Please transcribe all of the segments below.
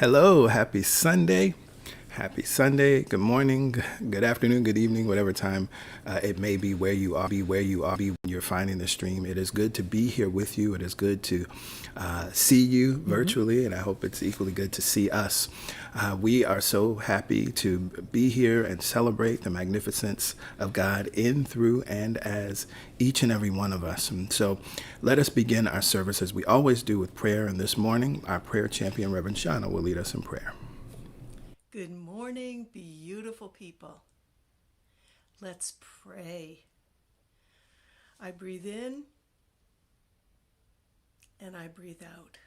Hello, happy Sunday. Happy Sunday. Good morning, good afternoon, good evening, whatever time it may be where you are, when you're finding the stream. It is good to be here with you. It is good to see you virtually, and I hope it's equally good to see us. We are so happy to be here and celebrate the magnificence of God in, through, and as each and every one of us. And so let us begin our service as we always do with prayer. And this morning, our prayer champion, Reverend Shauna, will lead us in prayer. Good morning, beautiful people. Let's pray. I breathe in and I breathe out.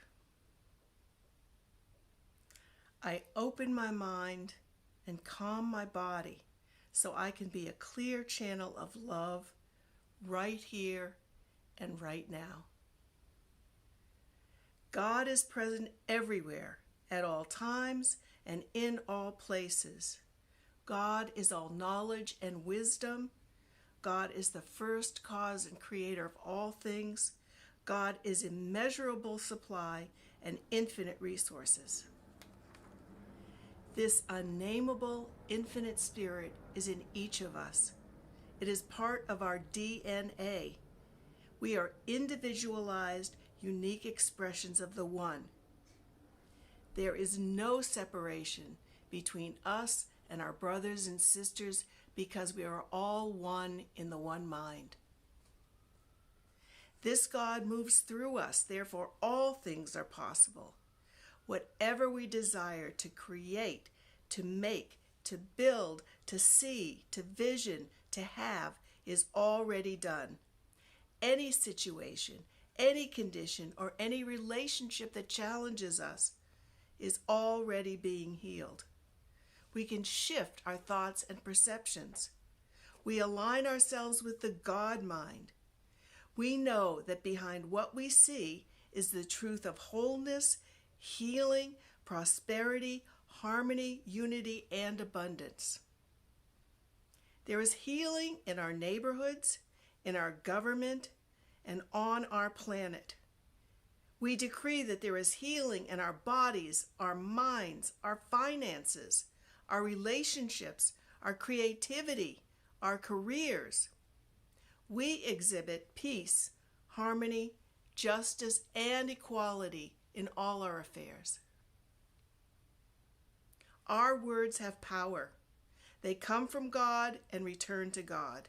I open my mind and calm my body so I can be a clear channel of love right here and right now. God is present everywhere, at all times, and in all places. God is all knowledge and wisdom. God is the first cause and creator of all things. God is immeasurable supply and infinite resources. This unnameable, infinite spirit is in each of us. It is part of our DNA. We are individualized, unique expressions of the One. There is no separation between us and our brothers and sisters because we are all one in the one mind. This God moves through us, therefore all things are possible. Whatever we desire to create, to make, to build, to see, to vision, to have is already done. Any situation, any condition, or any relationship that challenges us is already being healed. We can shift our thoughts and perceptions. We align ourselves with the God mind. We know that behind what we see is the truth of wholeness, healing, prosperity, harmony, unity, and abundance. There is healing in our neighborhoods, in our government, and on our planet. We decree that there is healing in our bodies, our minds, our finances, our relationships, our creativity, our careers. We exhibit peace, harmony, justice, and equality in all our affairs. Our words have power. They come from God and return to God.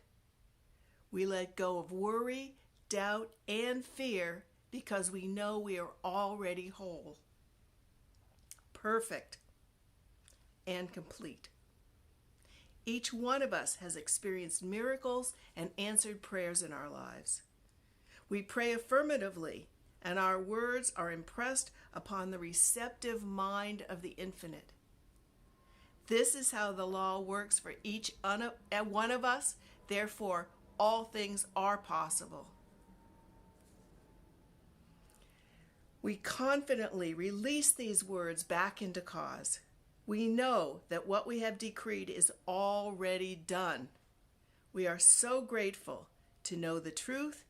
We let go of worry, doubt, and fear because we know we are already whole, perfect, and complete. Each one of us has experienced miracles and answered prayers in our lives. We pray affirmatively, and our words are impressed upon the receptive mind of the infinite. This is how the law works for each one of us. Therefore, all things are possible. We confidently release these words back into cause. We know that what we have decreed is already done. We are so grateful to know the truth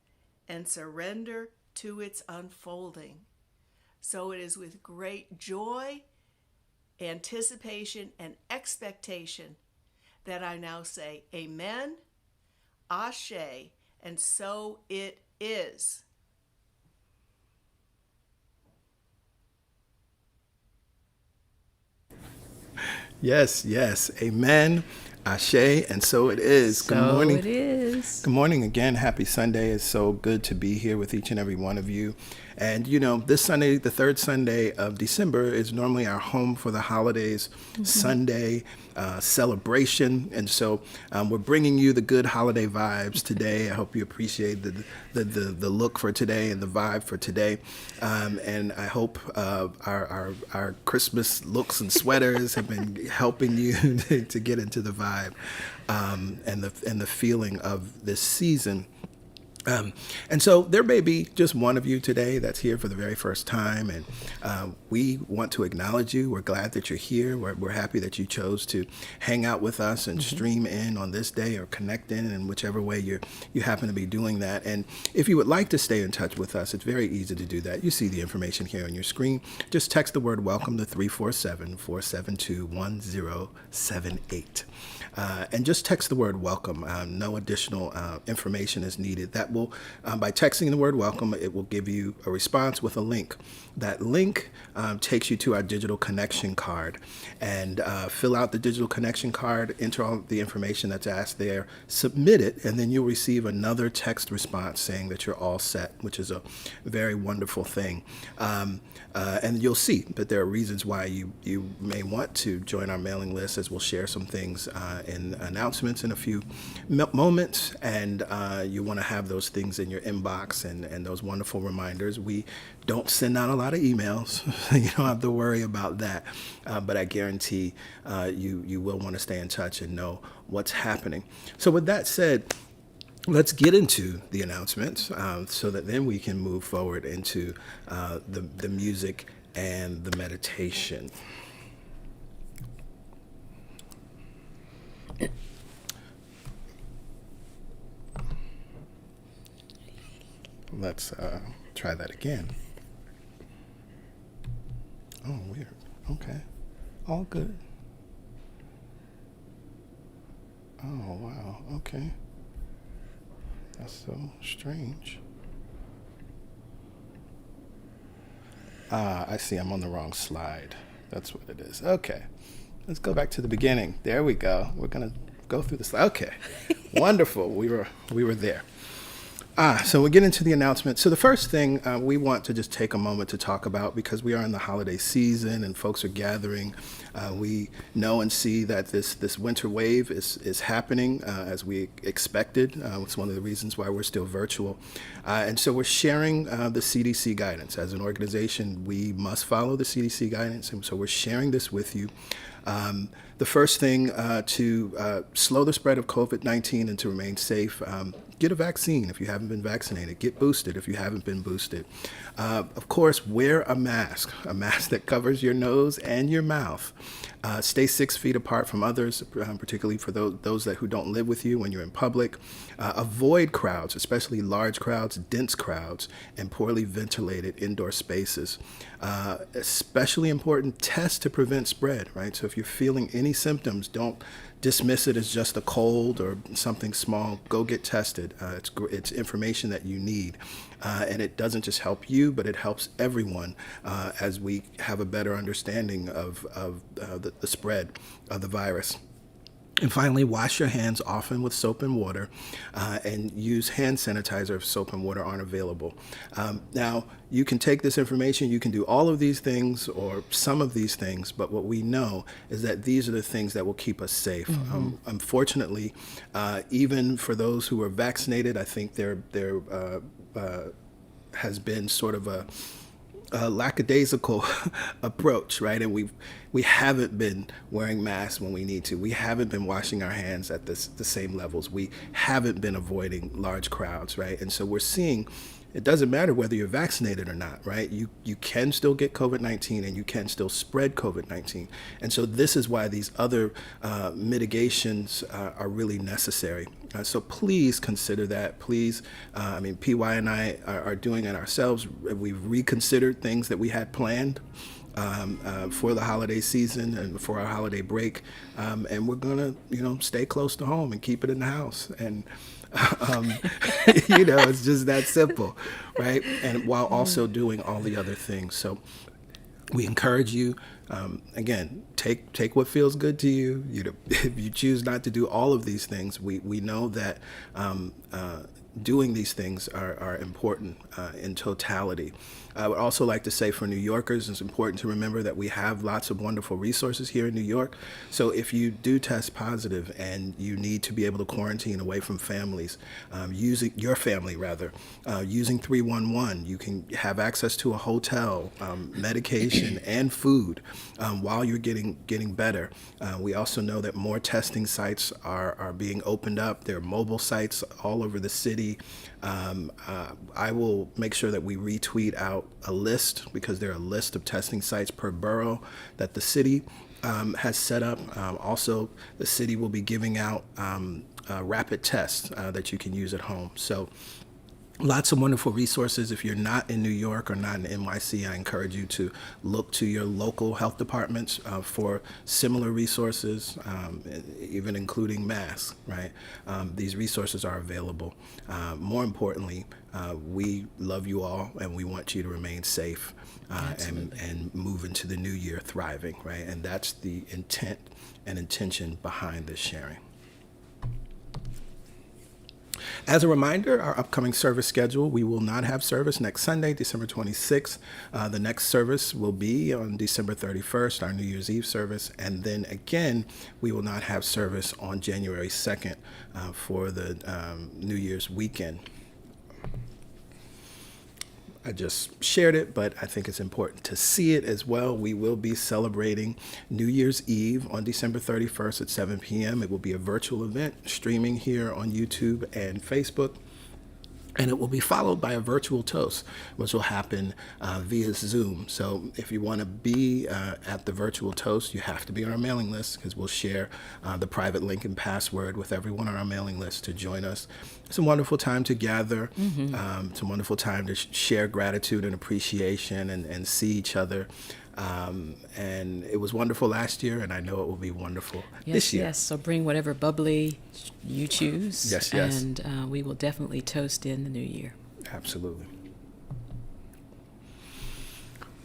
and surrender to its unfolding. So it is with great joy, anticipation, and expectation that I now say amen, ashe, and so it is. Yes, yes. Amen. Ashe, and so it is. Good morning. So it is. Good morning again. Happy Sunday. It's so good to be here with each and every one of you. And, you know, this Sunday, the third Sunday of December, is normally our home for the holidays Sunday celebration. And so we're bringing you the good holiday vibes today. I hope you appreciate the look for today and the vibe for today. And I hope our Christmas looks and sweaters have been helping you to get into the vibe and the feeling of this season. And so there may be just one of you today that's here for the very first time, and we want to acknowledge you. We're glad that you're here. We're happy that you chose to hang out with us and stream in on this day or connect in whichever way you happen to be doing that. And if you would like to stay in touch with us, it's very easy to do that. You see the information here on your screen. Just text the word welcome to 347-472-1078. And just text the word welcome. No additional information is needed. That will, by texting the word welcome, it will give you a response with a link. That link takes you to our digital connection card, and fill out the digital connection card, enter all the information that's asked there, submit it, and then you'll receive another text response saying that you're all set, which is a very wonderful thing. And you'll see that there are reasons why you may want to join our mailing list, as we'll share some things in announcements in a few moments, and you want to have those things in your inbox and those wonderful reminders. We don't send out a lot of emails, so you don't have to worry about that, but I guarantee you will want to stay in touch and know what's happening. So with that said, let's get into the announcements so that then we can move forward into the music and the meditation. Let's try that again. Oh, weird. Okay. All good. Oh, wow. Okay. That's so strange. I see. I'm on the wrong slide. That's what it is. Okay. Let's go back to the beginning. There we go. We're going to go through the slide. Okay. Wonderful. We were there. So we get into the announcement. So the first thing we want to just take a moment to talk about, because we are in the holiday season and folks are gathering, we know and see that this winter wave is happening as we expected. It's one of the reasons why we're still virtual. And so we're sharing the CDC guidance. As an organization, we must follow the CDC guidance, and so we're sharing this with you. The first thing to slow the spread of COVID-19 and to remain safe, get a vaccine if you haven't been vaccinated. Get boosted if you haven't been boosted. Of course, wear a mask that covers your nose and your mouth. Stay 6 feet apart from others, particularly for those who don't live with you when you're in public. Avoid crowds, especially large crowds, dense crowds, and poorly ventilated indoor spaces. Especially important, test to prevent spread, right? So if you're feeling any symptoms, don't dismiss it as just a cold or something small. Go get tested. It's information that you need. And it doesn't just help you, but it helps everyone as we have a better understanding of the spread of the virus. And finally, wash your hands often with soap and water, and use hand sanitizer if soap and water aren't available. Now, you can take this information, you can do all of these things or some of these things, but what we know is that these are the things that will keep us safe. Unfortunately, even for those who are vaccinated, I think there has been sort of a lackadaisical approach, right? And we haven't been wearing masks when we need to. We haven't been washing our hands at the same levels. We haven't been avoiding large crowds, right? And so we're seeing it doesn't matter whether you're vaccinated or not, right? You can still get COVID-19 and you can still spread COVID-19. And so this is why these other mitigations are really necessary. So please consider that. Please, PY and I are doing it ourselves. We've reconsidered things that we had planned for the holiday season and for our holiday break. And we're going to, stay close to home and keep it in the house. And it's just that simple, right? And while also doing all the other things. So we encourage you, again, take what feels good to you. If you choose not to do all of these things, we know that doing these things are important in totality. I would also like to say for New Yorkers, it's important to remember that we have lots of wonderful resources here in New York. So if you do test positive and you need to be able to quarantine away from families, using 311, you can have access to a hotel, medication, and food while you're getting better. We also know that more testing sites are being opened up. There are mobile sites all over the city. I will make sure that we retweet out a list, because there are a list of testing sites per borough that the city has set up. Also, the city will be giving out rapid tests that you can use at home. So lots of wonderful resources. If you're not in New York or not in NYC, I encourage you to look to your local health departments for similar resources, even including masks, right? These resources are available. More importantly, we love you all, and we want you to remain safe and move into the new year thriving, right? And that's the intent and intention behind this sharing. As a reminder, our upcoming service schedule: we will not have service next Sunday, December 26th. The next service will be on December 31st, our New Year's Eve service. And then again, we will not have service on January 2nd for the New Year's weekend. I just shared it, but I think it's important to see it as well. We will be celebrating New Year's Eve on December 31st at 7 p.m. It will be a virtual event streaming here on YouTube and Facebook. And it will be followed by a virtual toast, which will happen via Zoom. So if you want to be at the virtual toast, you have to be on our mailing list, because we'll share the private link and password with everyone on our mailing list to join us. It's a wonderful time to gather. It's a wonderful time to share gratitude and appreciation and see each other. And it was wonderful last year, and I know it will be wonderful this year. Yes, so bring whatever bubbly you choose. Yes. And we will definitely toast in the new year. Absolutely.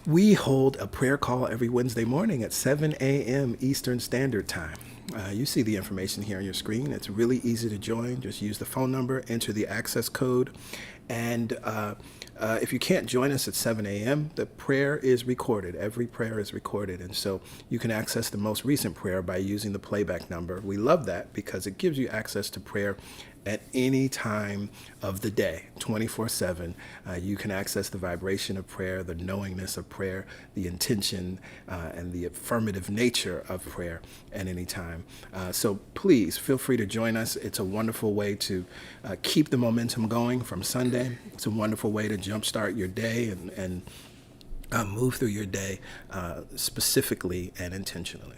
We hold a prayer call every Wednesday morning at 7 a.m. Eastern Standard Time. You see the information here on your screen. It's really easy to join. Just use the phone number, enter the access code, and if you can't join us at 7 a.m., the prayer is recorded. Every prayer is recorded. And so you can access the most recent prayer by using the playback number. We love that because it gives you access to prayer at any time of the day, 24/7. You can access the vibration of prayer, the knowingness of prayer, the intention, and the affirmative nature of prayer at any time. So please feel free to join us. It's a wonderful way to keep the momentum going from Sunday. It's a wonderful way to jumpstart your day and move through your day specifically and intentionally.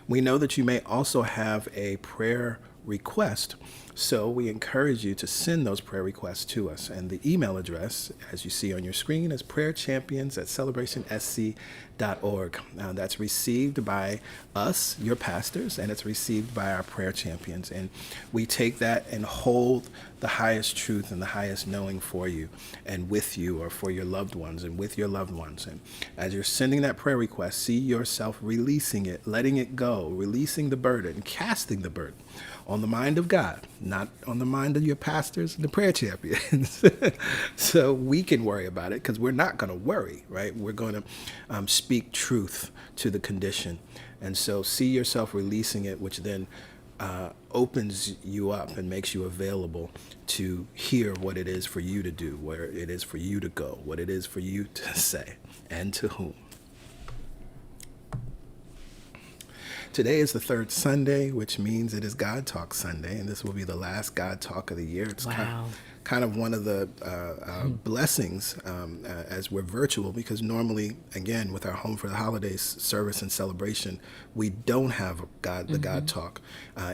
We know that you may also have a prayer request, so we encourage you to send those prayer requests to us. And the email address, as you see on your screen, is prayerchampions@celebratationsc.org. That's received by us, your pastors, and it's received by our prayer champions. And we take that and hold the highest truth and the highest knowing for you and with you, or for your loved ones and with your loved ones. And as you're sending that prayer request, see yourself releasing it, letting it go, releasing the burden, casting the burden on the mind of God, not on the mind of your pastors and the prayer champions. So we can worry about it, because we're not going to worry, right? We're going to speak truth to the condition. And so see yourself releasing it, which then opens you up and makes you available to hear what it is for you to do, where it is for you to go, what it is for you to say, and to whom. Today is the third Sunday, which means it is God Talk Sunday, and this will be the last God Talk of the year. It's kind of one of the blessings as we're virtual, because normally, again, with our Home for the Holidays service and celebration, we don't have the God Talk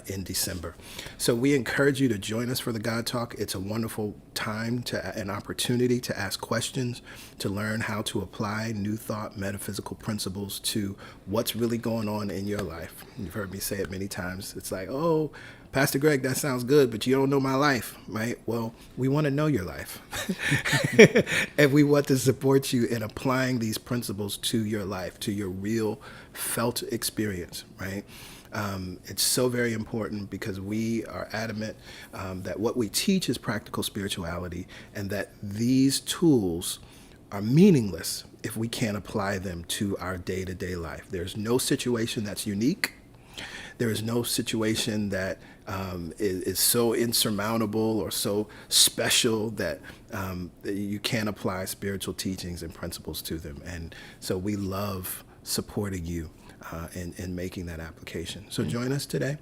in December. So we encourage you to join us for the God Talk. It's a wonderful time, an opportunity to ask questions, to learn how to apply new thought, metaphysical principles to what's really going on in your life. You've heard me say it many times. It's like, oh, Pastor Greg, that sounds good, but you don't know my life, right? Well, we want to know your life. And we want to support you in applying these principles to your life, to your real felt experience, right? It's so very important, because we are adamant that what we teach is practical spirituality, and that these tools are meaningless if we can't apply them to our day-to-day life. There's no situation that's unique. There is no situation that is so insurmountable or so special that you can't apply spiritual teachings and principles to them. And so we love supporting you in making that application. So join us today.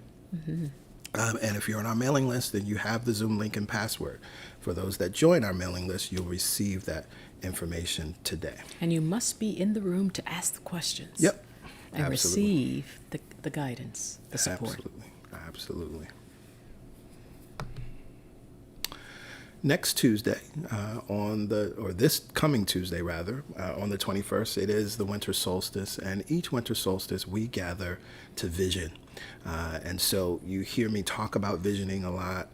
And if you're on our mailing list, then you have the Zoom link and password. For those that join our mailing list, you'll receive that information today. And you must be in the room to ask the questions. Yep. And Absolutely. receive the guidance, the support. Absolutely. Absolutely. Next Tuesday, this coming Tuesday rather, on the 21st, it is the winter solstice, and each winter solstice we gather to vision. And so you hear me talk about visioning a lot.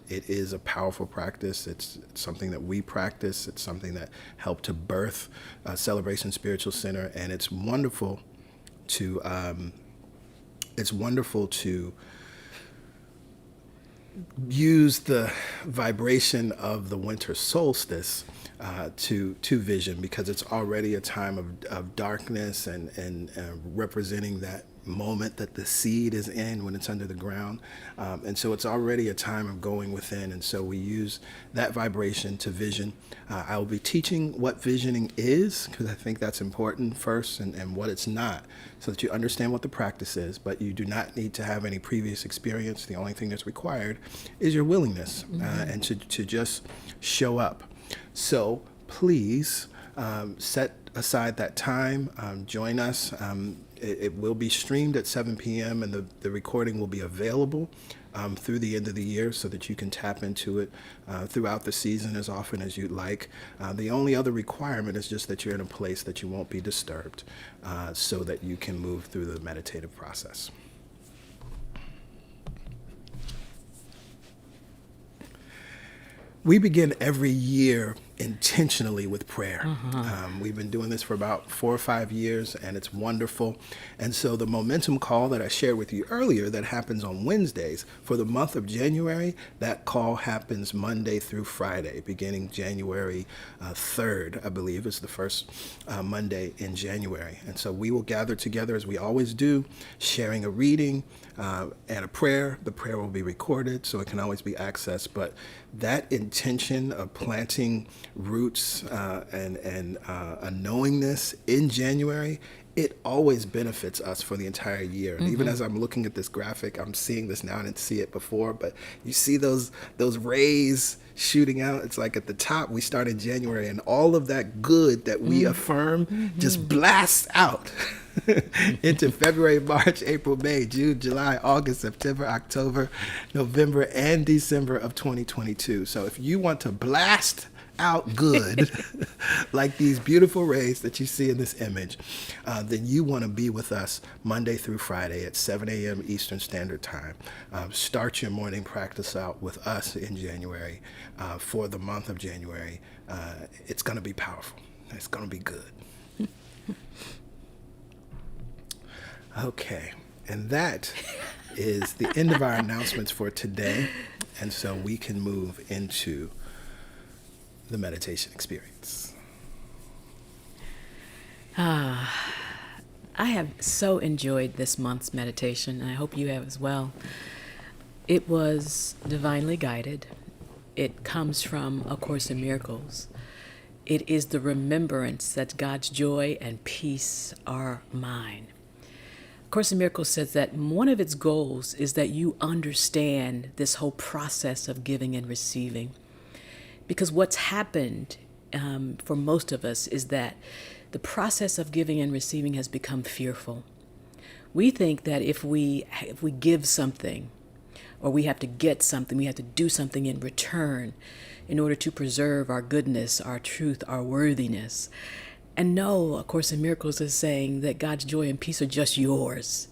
It is a powerful practice. It's something that we practice. It's something that helped to birth Celebration Spiritual Center, and it's wonderful to use the vibration of the winter solstice to vision, because it's already a time of darkness and representing that moment that the seed is in when it's under the ground. And so it's already a time of going within. And so we use that vibration to vision. I will be teaching what visioning is, because I think that's important first, and what it's not, so that you understand what the practice is. But you do not need to have any previous experience. The only thing that's required is your willingness and to just show up. So please set aside that time, join us. It will be streamed at 7 p.m. and the recording will be available through the end of the year, so that you can tap into it throughout the season as often as you'd like. The only other requirement is just that you're in a place that you won't be disturbed, so that you can move through the meditative process. We begin every year intentionally with prayer. We've been doing this for about 4 or 5 years, and it's wonderful. And so the momentum call that I shared with you earlier that happens on Wednesdays, for the month of January, that call happens Monday through Friday, beginning January 3rd, I believe is the first Monday in January. And so we will gather together as we always do, sharing a reading and a prayer. The prayer will be recorded, so it can always be accessed. But that intention of planting roots and a knowingness in January, it always benefits us for the entire year. And even as I'm looking at this graphic, I'm seeing this now. I didn't see it before, but you see those rays shooting out. It's like at the top, we start in January, and all of that good that we affirm just blasts out into February, March, April, May, June, July, August, September, October, November, and December of 2022. So if you want to blast out good, like these beautiful rays that you see in this image, then you want to be with us Monday through Friday at 7 a.m. Eastern Standard Time. Start your morning practice out with us in January for the month of January. It's going to be powerful. It's going to be good. Okay, and that is the end of our announcements for today. And so we can move into the meditation experience. I have so enjoyed this month's meditation, and I hope you have as well. It was divinely guided. It comes from A Course in Miracles. It is the remembrance that God's joy and peace are mine. A Course in Miracles says that one of its goals is that you understand this whole process of giving and receiving. Because what's happened for most of us is that the process of giving and receiving has become fearful. We think that if we give something, or we have to get something, we have to do something in return in order to preserve our goodness, our truth, our worthiness. And no, A Course in Miracles is saying that God's joy and peace are just yours.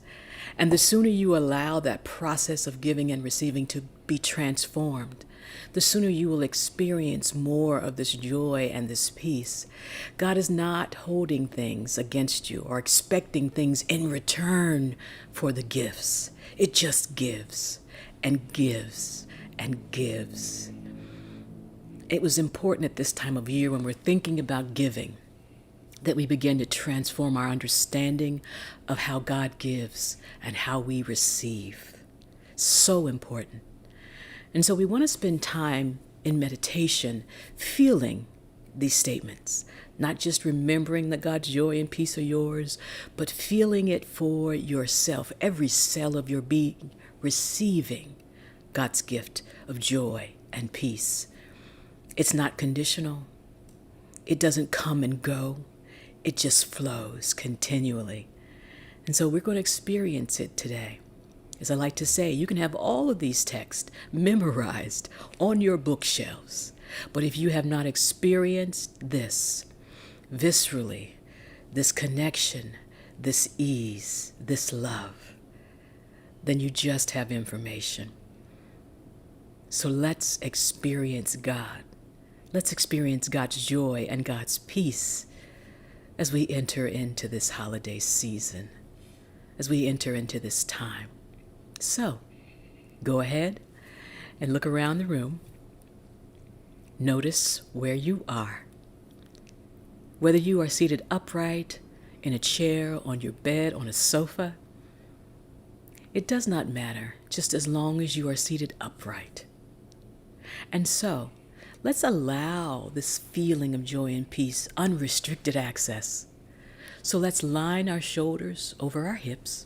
And the sooner you allow that process of giving and receiving to be transformed, the sooner you will experience more of this joy and this peace. God is not holding things against you or expecting things in return for the gifts. It just gives and gives and gives. It was important at this time of year when we're thinking about giving that we begin to transform our understanding of how God gives and how we receive. So important. And so we want to spend time in meditation feeling these statements, not just remembering that God's joy and peace are yours, but feeling it for yourself, every cell of your being receiving God's gift of joy and peace. It's not conditional. It doesn't come and go. It just flows continually. And so we're going to experience it today. As I like to say, you can have all of these texts memorized on your bookshelves. But if you have not experienced this viscerally, this connection, this ease, this love, then you just have information. So let's experience God. Let's experience God's joy and God's peace as we enter into this holiday season, as we enter into this time. So, go ahead and look around the room. Notice where you are. Whether you are seated upright, in a chair, on your bed, on a sofa, it does not matter, just as long as you are seated upright. And so, let's allow this feeling of joy and peace unrestricted access. So let's line our shoulders over our hips.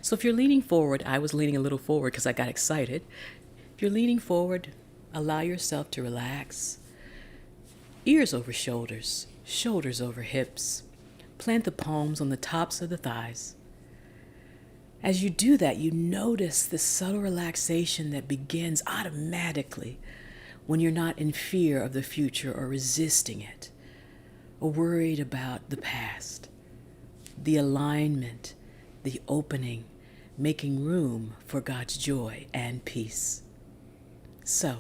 So if you're leaning forward, I was leaning a little forward because I got excited. If you're leaning forward, allow yourself to relax. Ears over shoulders, shoulders over hips. Plant the palms on the tops of the thighs. As you do that, you notice the subtle relaxation that begins automatically when you're not in fear of the future or resisting it, or worried about the past. The alignment, the opening, making room for God's joy and peace. So,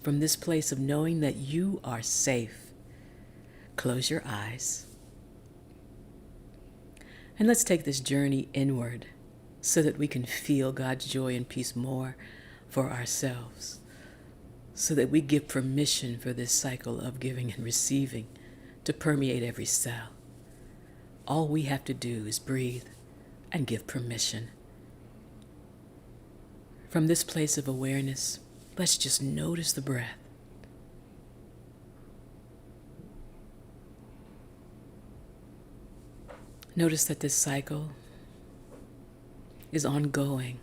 from this place of knowing that you are safe, close your eyes. And let's take this journey inward so that we can feel God's joy and peace more for ourselves, so that we give permission for this cycle of giving and receiving to permeate every cell. All we have to do is breathe and give permission. From this place of awareness, let's just notice the breath. Notice that this cycle is ongoing,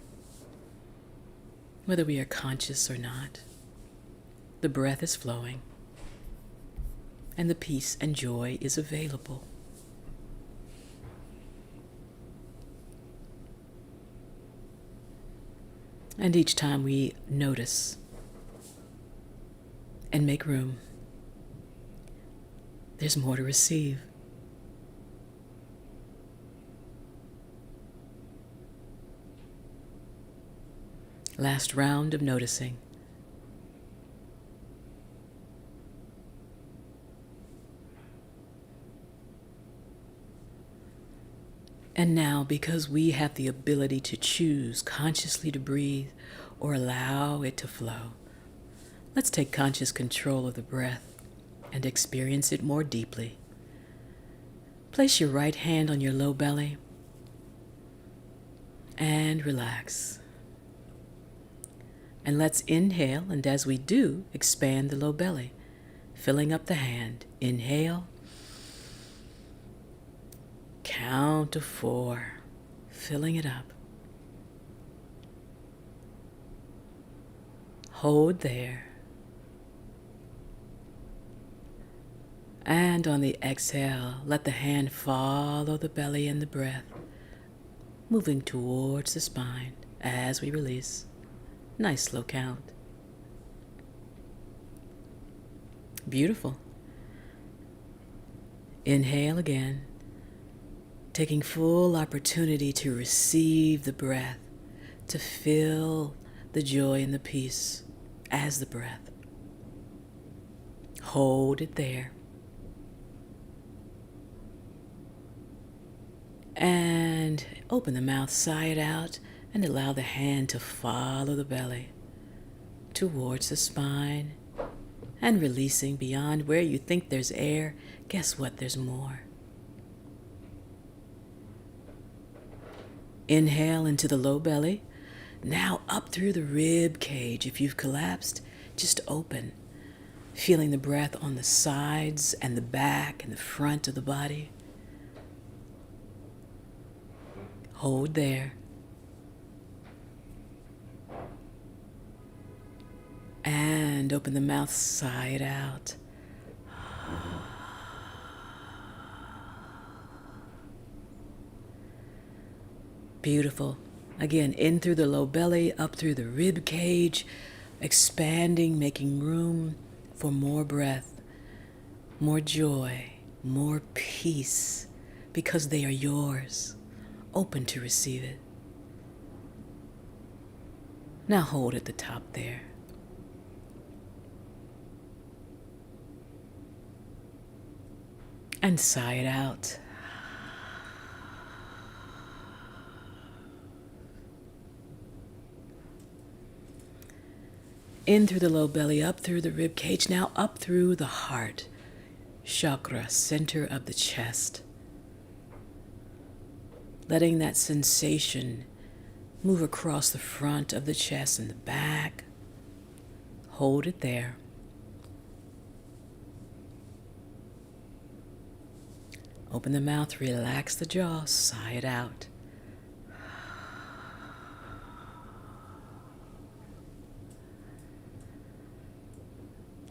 whether we are conscious or not. The breath is flowing, and the peace and joy is available. And each time we notice and make room, there's more to receive. Last round of noticing. And now, because we have the ability to choose consciously to breathe or allow it to flow, let's take conscious control of the breath and experience it more deeply. Place your right hand on your low belly and relax. And let's inhale, and as we do, expand the low belly, filling up the hand. Inhale. Count to 4, filling it up. Hold there. And on the exhale, let the hand follow the belly and the breath, moving towards the spine as we release. Nice slow count. Beautiful. Inhale again, taking full opportunity to receive the breath, to feel the joy and the peace as the breath. Hold it there. And open the mouth side out and allow the hand to follow the belly towards the spine, and releasing beyond where you think there's air. Guess what? There's more. Inhale into the low belly. Now up through the rib cage. If you've collapsed, just open, feeling the breath on the sides and the back and the front of the body. Hold there. And open the mouth, sigh it out. Beautiful. Again, in through the low belly, up through the rib cage, expanding, making room for more breath, more joy, more peace, because they are yours, open to receive it. Now hold at the top there. And sigh it out. In through the low belly, up through the rib cage, now up through the heart, chakra, center of the chest. Letting that sensation move across the front of the chest and the back. Hold it there. Open the mouth, relax the jaw, sigh it out.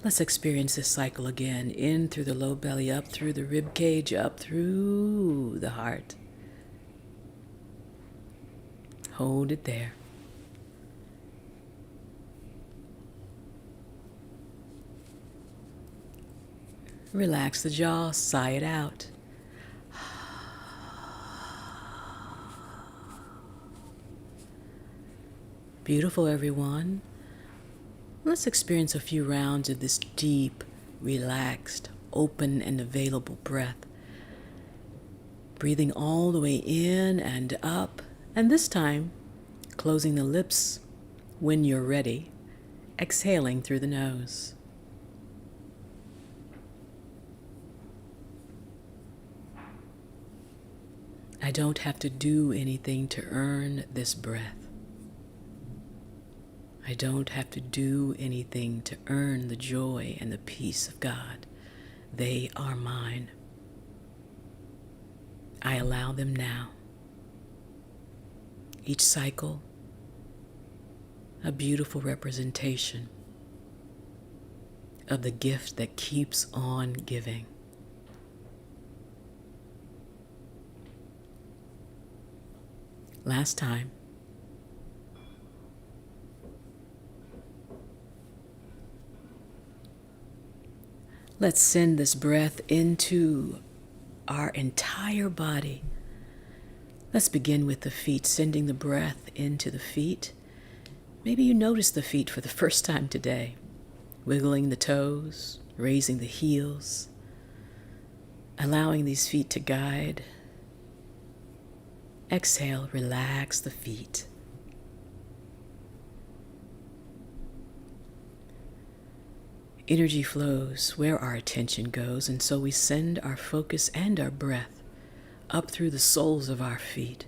Let's experience this cycle again. In through the low belly, up through the rib cage, up through the heart. Hold it there. Relax the jaw, sigh it out. Beautiful, everyone. Let's experience a few rounds of this deep, relaxed, open, and available breath. Breathing all the way in and up, and this time, closing the lips when you're ready, exhaling through the nose. I don't have to do anything to earn this breath. I don't have to do anything to earn the joy and the peace of God. They are mine. I allow them now. Each cycle, a beautiful representation of the gift that keeps on giving. Last time. Let's send this breath into our entire body. Let's begin with the feet, sending the breath into the feet. Maybe you notice the feet for the first time today, wiggling the toes, raising the heels, allowing these feet to guide. Exhale, relax the feet. Energy flows where our attention goes, and so we send our focus and our breath up through the soles of our feet,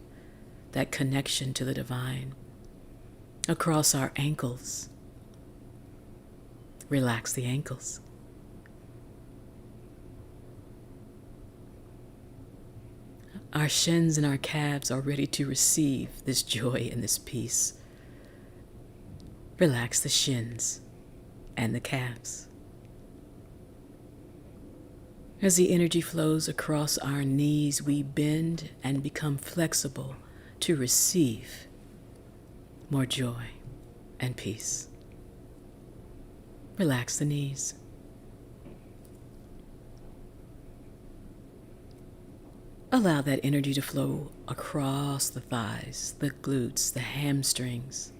that connection to the divine, across our ankles. Relax the ankles. Our shins and our calves are ready to receive this joy and this peace. Relax the shins and the calves. As the energy flows across our knees, we bend and become flexible to receive more joy and peace. Relax the knees. Allow that energy to flow across the thighs, the glutes, the hamstrings.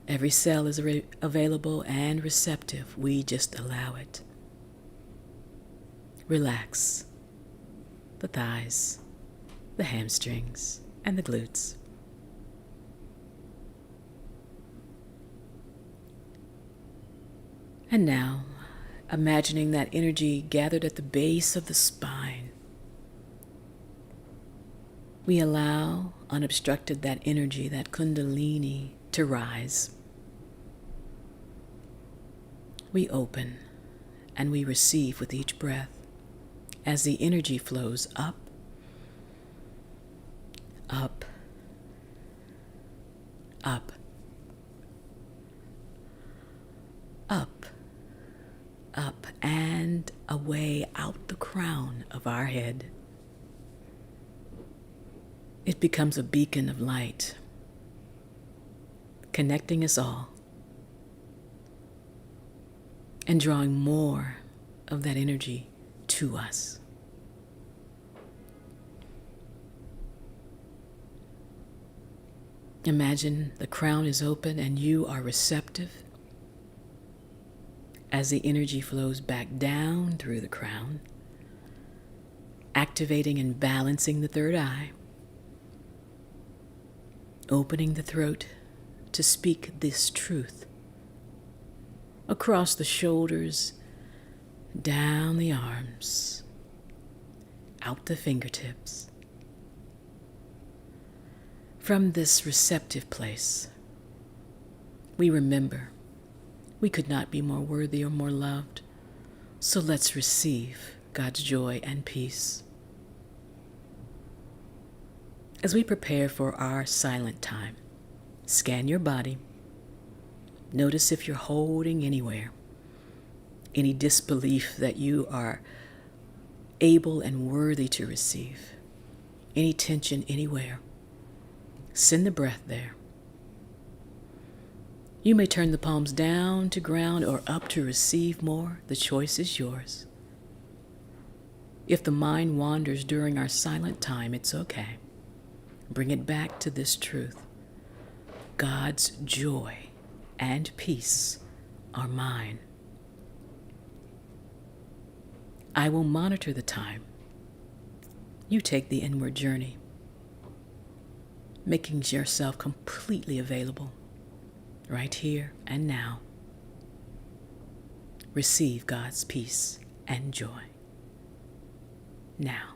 Every cell is available and receptive. We just allow it. Relax the thighs, the hamstrings, and the glutes. And now, imagining that energy gathered at the base of the spine, we allow unobstructed that energy, that kundalini, to rise. We open and we receive with each breath as the energy flows up, up, up, up and away out the crown of our head. It becomes a beacon of light, connecting us all and drawing more of that energy to us. Imagine the crown is open and you are receptive as the energy flows back down through the crown, activating and balancing the third eye, opening the throat to speak this truth across the shoulders, down the arms, out the fingertips. From this receptive place, we remember we could not be more worthy or more loved, so let's receive God's joy and peace. As we prepare for our silent time, scan your body. Notice if you're holding anywhere, any disbelief that you are able and worthy to receive, any tension anywhere. Send the breath there. You may turn the palms down to ground or up to receive more. The choice is yours. If the mind wanders during our silent time, it's okay. Bring it back to this truth. God's joy and peace are mine. I will monitor the time. You take the inward journey, making yourself completely available right here and now. Receive God's peace and joy now.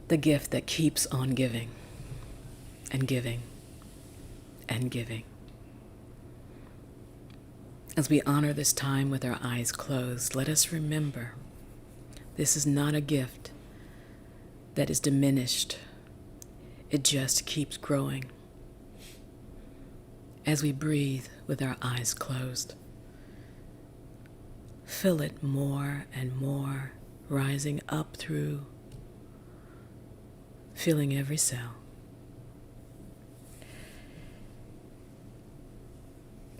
The gift that keeps on giving and giving and giving. As we honor this time with our eyes closed, let us remember this is not a gift that is diminished. It just keeps growing. As we breathe with our eyes closed, feel it more and more rising up through, filling every cell.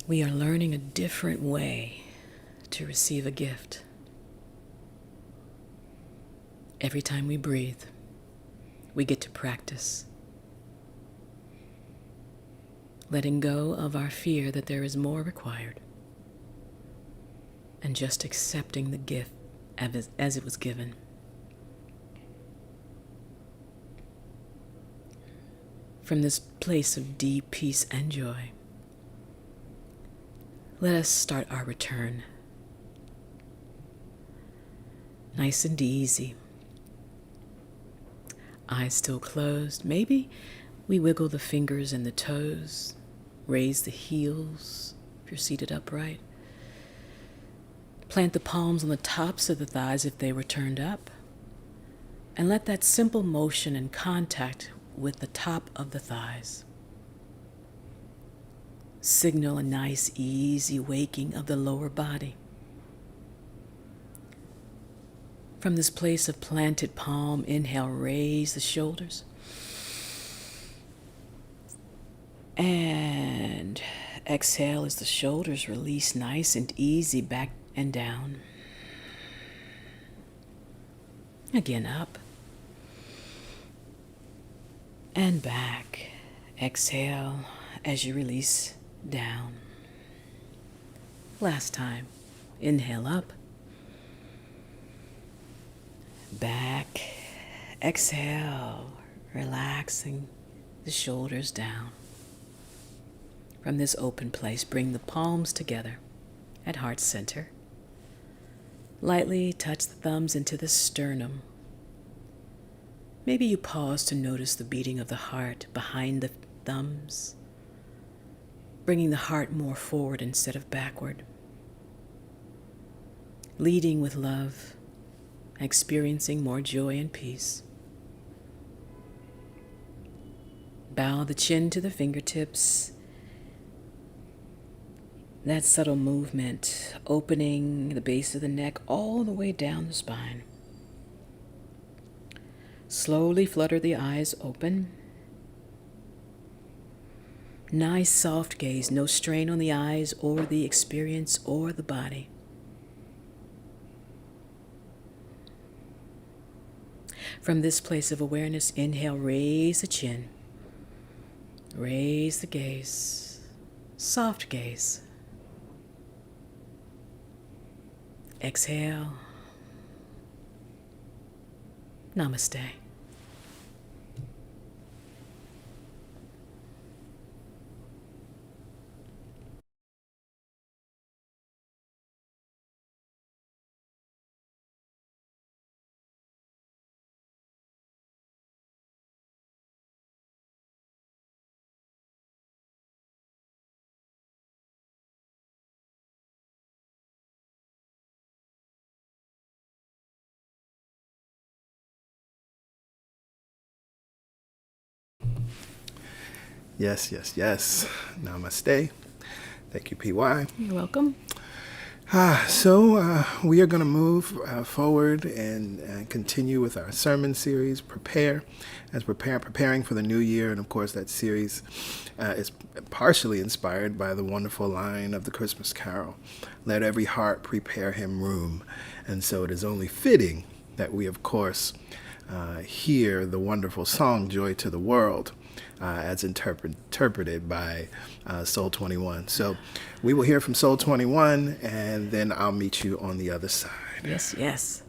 We are learning a different way to receive a gift. Every time we breathe, we get to practice letting go of our fear that there is more required, and just accepting the gift as it was given. From this place of deep peace and joy, let us start our return. Nice and easy. Eyes still closed. Maybe we wiggle the fingers and the toes, raise the heels if you're seated upright. Plant the palms on the tops of the thighs if they were turned up, and let that simple motion and contact with the top of the thighs signal a nice, easy waking of the lower body. From this place of planted palm, inhale, raise the shoulders. And exhale as the shoulders release nice and easy back and down. Again, up and back. Exhale as you release down. Last time. Inhale up. Back. Exhale, relaxing the shoulders down. From this open place, bring the palms together at heart center. Lightly touch the thumbs into the sternum. Maybe you pause to notice the beating of the heart behind the thumbs, bringing the heart more forward instead of backward. Leading with love, experiencing more joy and peace. Bow the chin to the fingertips. That subtle movement, opening the base of the neck all the way down the spine. Slowly flutter the eyes open. Nice soft gaze, no strain on the eyes or the experience or the body. From this place of awareness, inhale, raise the chin. Raise the gaze, soft gaze. Exhale. Namaste. Yes, yes, yes. Namaste. Thank you, PY. You're welcome. So we are going to move forward and continue with our sermon series, preparing for the new year. And of course, that series is partially inspired by the wonderful line of the Christmas Carol, "Let every heart prepare him room." And so it is only fitting that we, of course, hear the wonderful song, "Joy to the World," as interpreted by Soul 21. So we will hear from Soul 21, and then I'll meet you on the other side. Yes, yes.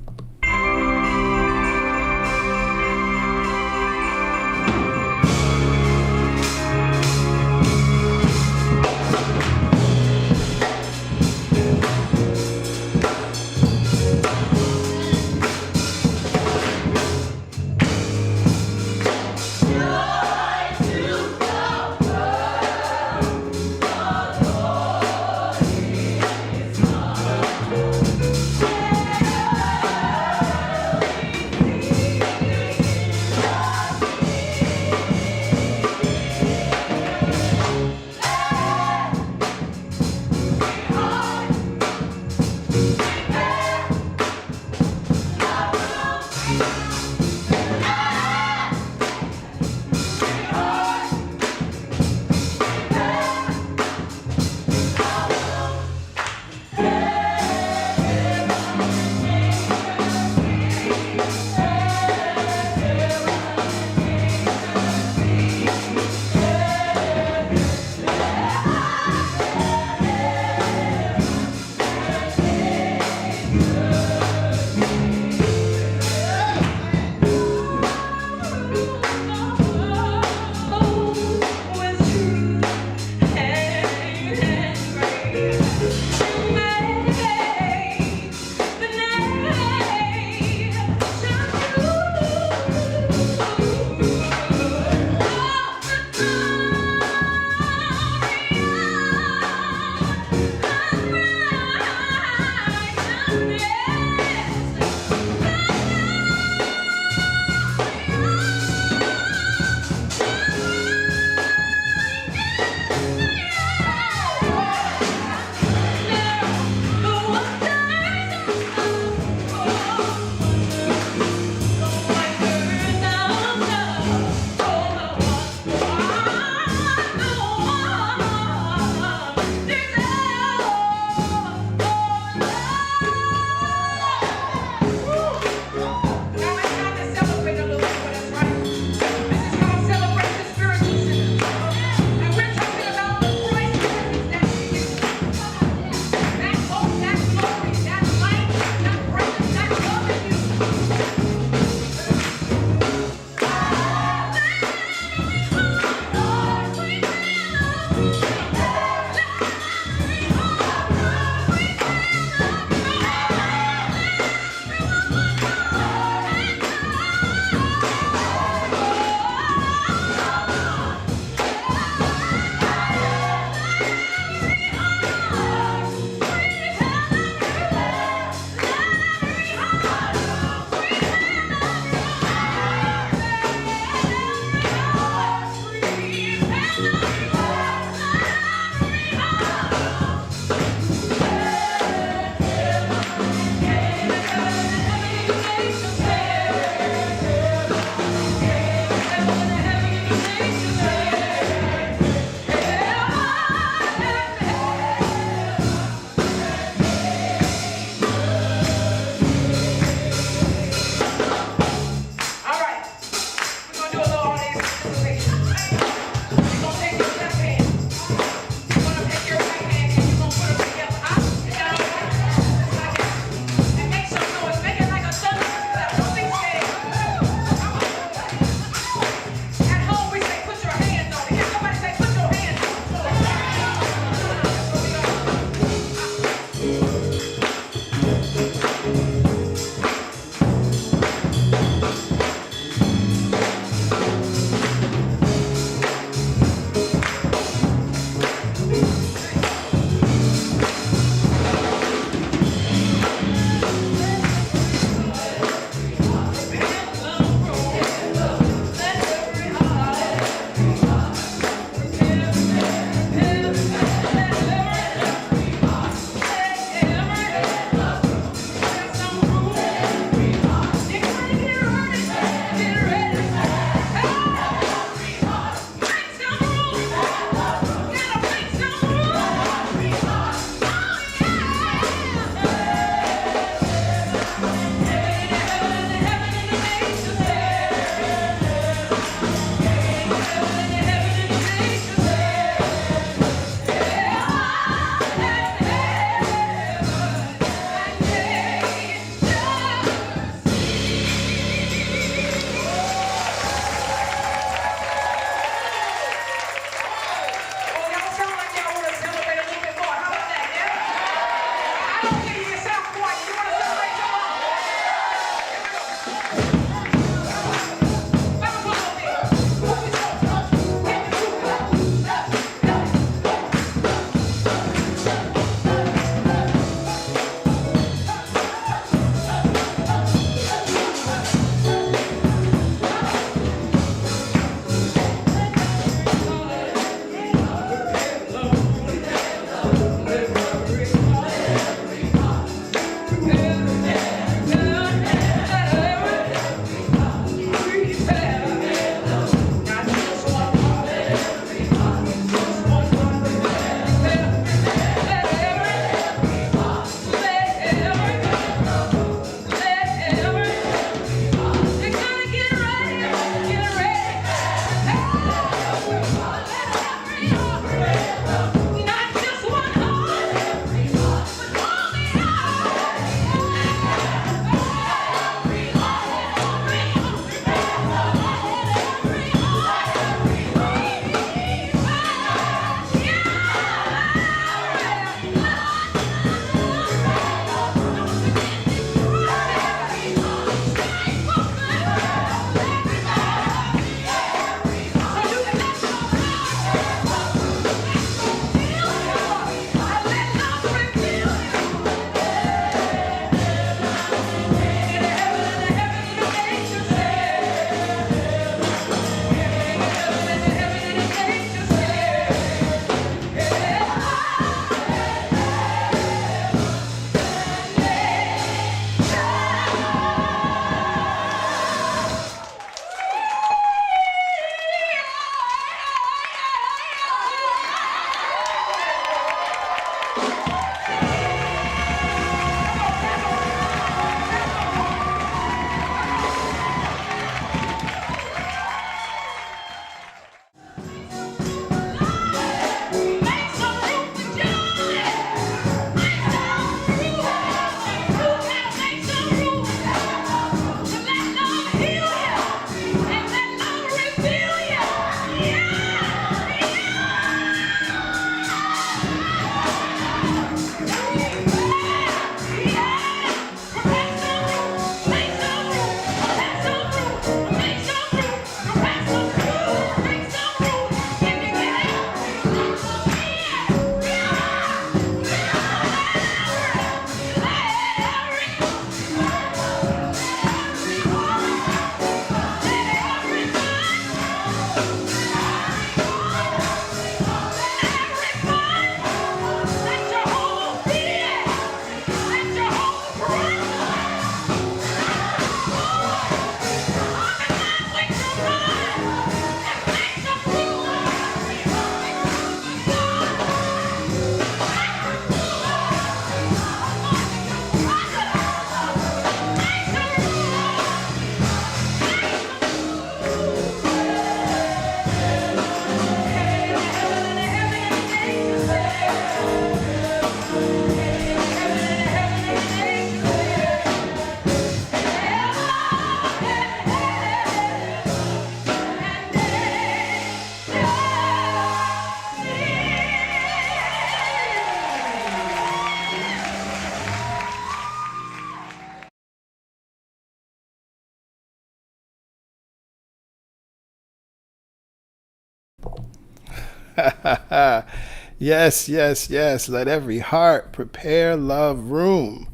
Yes, yes, yes. Let every heart prepare love room.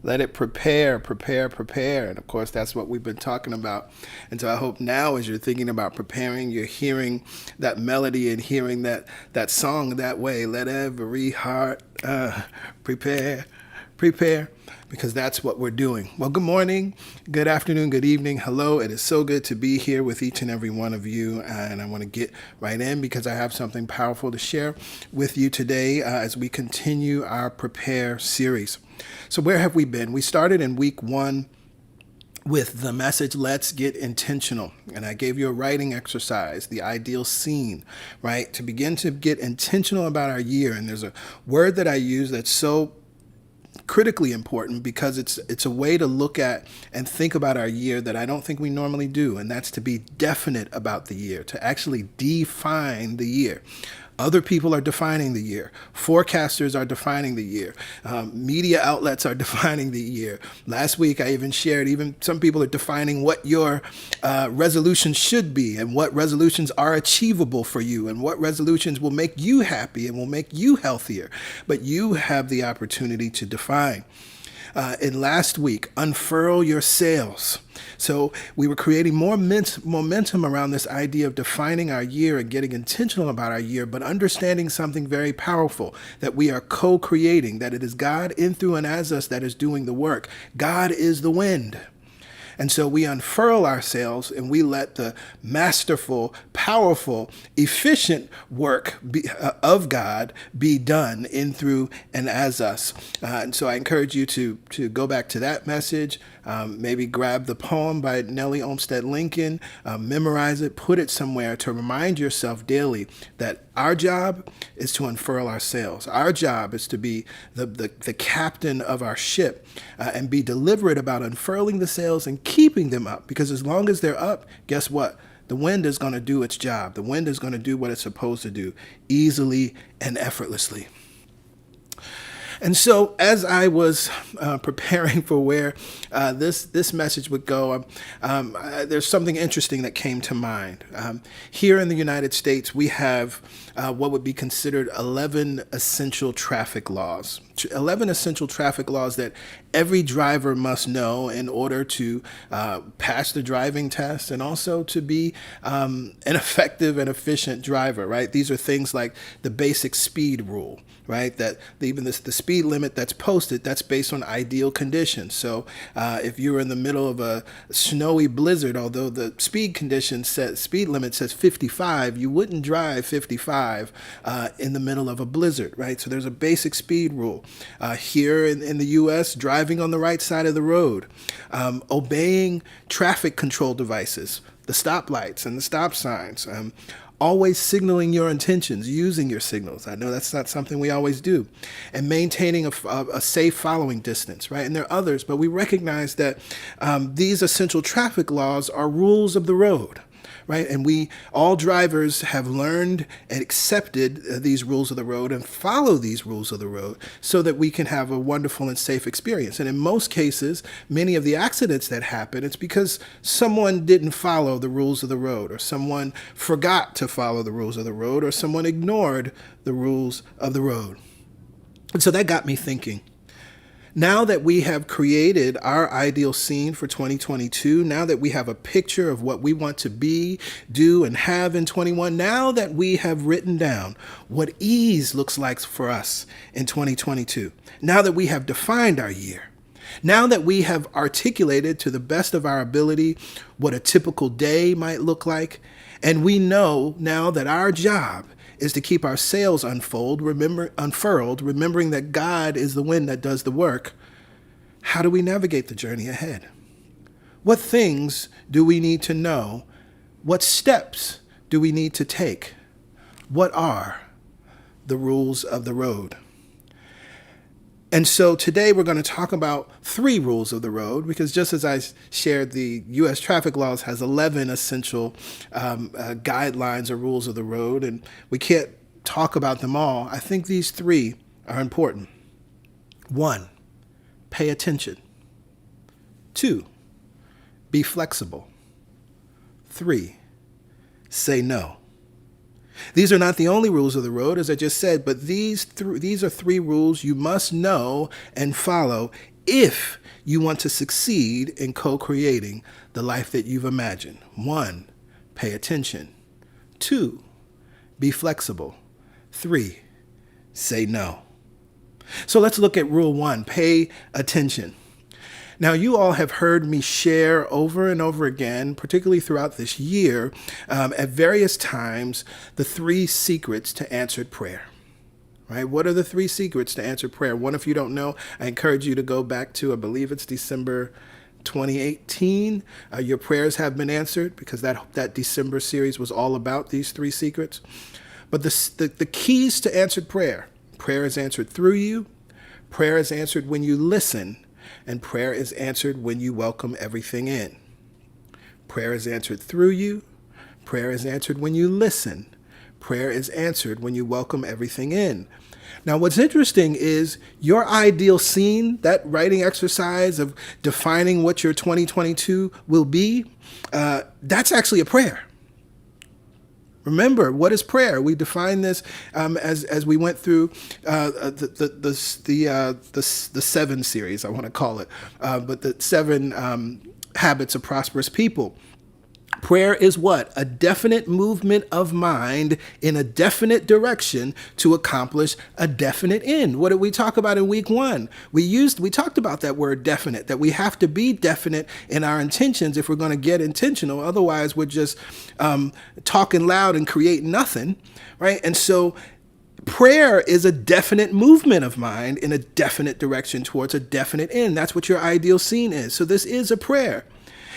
Let it prepare, prepare, prepare. And of course, that's what we've been talking about. And so I hope now, as you're thinking about preparing, you're hearing that melody and hearing that song that way. Let every heart prepare, prepare, because that's what we're doing. Well, good morning, good afternoon, good evening. Hello. It is so good to be here with each and every one of you. And I want to get right in because I have something powerful to share with you today as we continue our Prepare series. So where have we been? We started in week 1 with the message, let's get intentional. And I gave you a writing exercise, the ideal scene, right? To begin to get intentional about our year. And there's a word that I use that's so critically important because it's a way to look at and think about our year that I don't think we normally do. And that's to be definite about the year, to actually define the year. Other people are defining the year. Forecasters are defining the year. Media outlets are defining the year. Last week, I even shared, even some people are defining what your resolutions should be and what resolutions are achievable for you and what resolutions will make you happy and will make you healthier. But you have the opportunity to define. In last week, unfurl your sails. So we were creating more momentum around this idea of defining our year and getting intentional about our year, but understanding something very powerful, that we are co-creating, that it is God in, through, and as us that is doing the work. God is the wind. And so we unfurl our sails and we let the masterful, powerful, efficient work of God be done in, through, and as us. And so I encourage you to go back to that message, maybe grab the poem by Nellie Olmsted Lincoln, memorize it, put it somewhere to remind yourself daily that our job is to unfurl our sails. Our job is to be the captain of our ship and be deliberate about unfurling the sails and keeping them up. Because as long as they're up, guess what? The wind is going to do its job. The wind is going to do what it's supposed to do easily and effortlessly. And so as I was preparing for where this message would go, there's something interesting that came to mind. Here in the United States, we have what would be considered 11 essential traffic laws. 11 essential traffic laws that every driver must know in order to pass the driving test and also to be an effective and efficient driver, right? These are things like the basic speed rule, right? That even the speed limit that's posted, that's based on ideal conditions. So if you're in the middle of a snowy blizzard, although the speed limit says 55, you wouldn't drive 55 in the middle of a blizzard, right? So there's a basic speed rule. Here in the U.S., driving on the right side of the road, obeying traffic control devices, the stoplights and the stop signs, always signaling your intentions, using your signals. I know that's not something we always do. And maintaining a safe following distance, right? And there are others, but we recognize that these essential traffic laws are rules of the road, right? And all drivers have learned and accepted these rules of the road and follow these rules of the road so that we can have a wonderful and safe experience. And in most cases, many of the accidents that happen, it's because someone didn't follow the rules of the road, or someone forgot to follow the rules of the road, or someone ignored the rules of the road. And so that got me thinking. Now that we have created our ideal scene for 2022, now that we have a picture of what we want to be, do, and have in 21, now that we have written down what ease looks like for us in 2022, now that we have defined our year, now that we have articulated to the best of our ability what a typical day might look like, and we know now that our job is to keep our sails unfurled, remembering that God is the wind that does the work. How do we navigate the journey ahead? What things do we need to know? What steps do we need to take? What are the rules of the road? And so today we're going to talk about 3 rules of the road, because just as I shared, the U.S. traffic laws has 11 essential guidelines or rules of the road, and we can't talk about them all. I think these 3 are important. 1, pay attention. 2, be flexible. 3, say no. These are not the only rules of the road, as I just said, but these are three rules you must know and follow if you want to succeed in co-creating the life that you've imagined. 1, pay attention. 2, be flexible. 3, say no. So let's look at rule 1, pay attention. Now, you all have heard me share over and over again, particularly throughout this year, at various times, the 3 secrets to answered prayer. Right? What are the 3 secrets to answered prayer? One, if you don't know, I encourage you to go back to, I believe it's December 2018. Your prayers have been answered, because that December series was all about these 3 secrets. But the keys to answered prayer: prayer is answered through you, prayer is answered when you listen, and prayer is answered when you welcome everything in. Prayer is answered through you. Prayer is answered when you listen. Prayer is answered when you welcome everything in. Now, what's interesting is your ideal scene, that writing exercise of defining what your 2022 will be, that's actually a prayer. Remember, what is prayer? We define this as we went through the 7 series, I want to call it, but the 7 habits of prosperous people. Prayer is what? A definite movement of mind in a definite direction to accomplish a definite end. What did we talk about in week 1? We talked about that word definite, that we have to be definite in our intentions if we're going to get intentional. Otherwise, we're just talking loud and create nothing, right? And so prayer is a definite movement of mind in a definite direction towards a definite end. That's what your ideal scene is. So this is a prayer.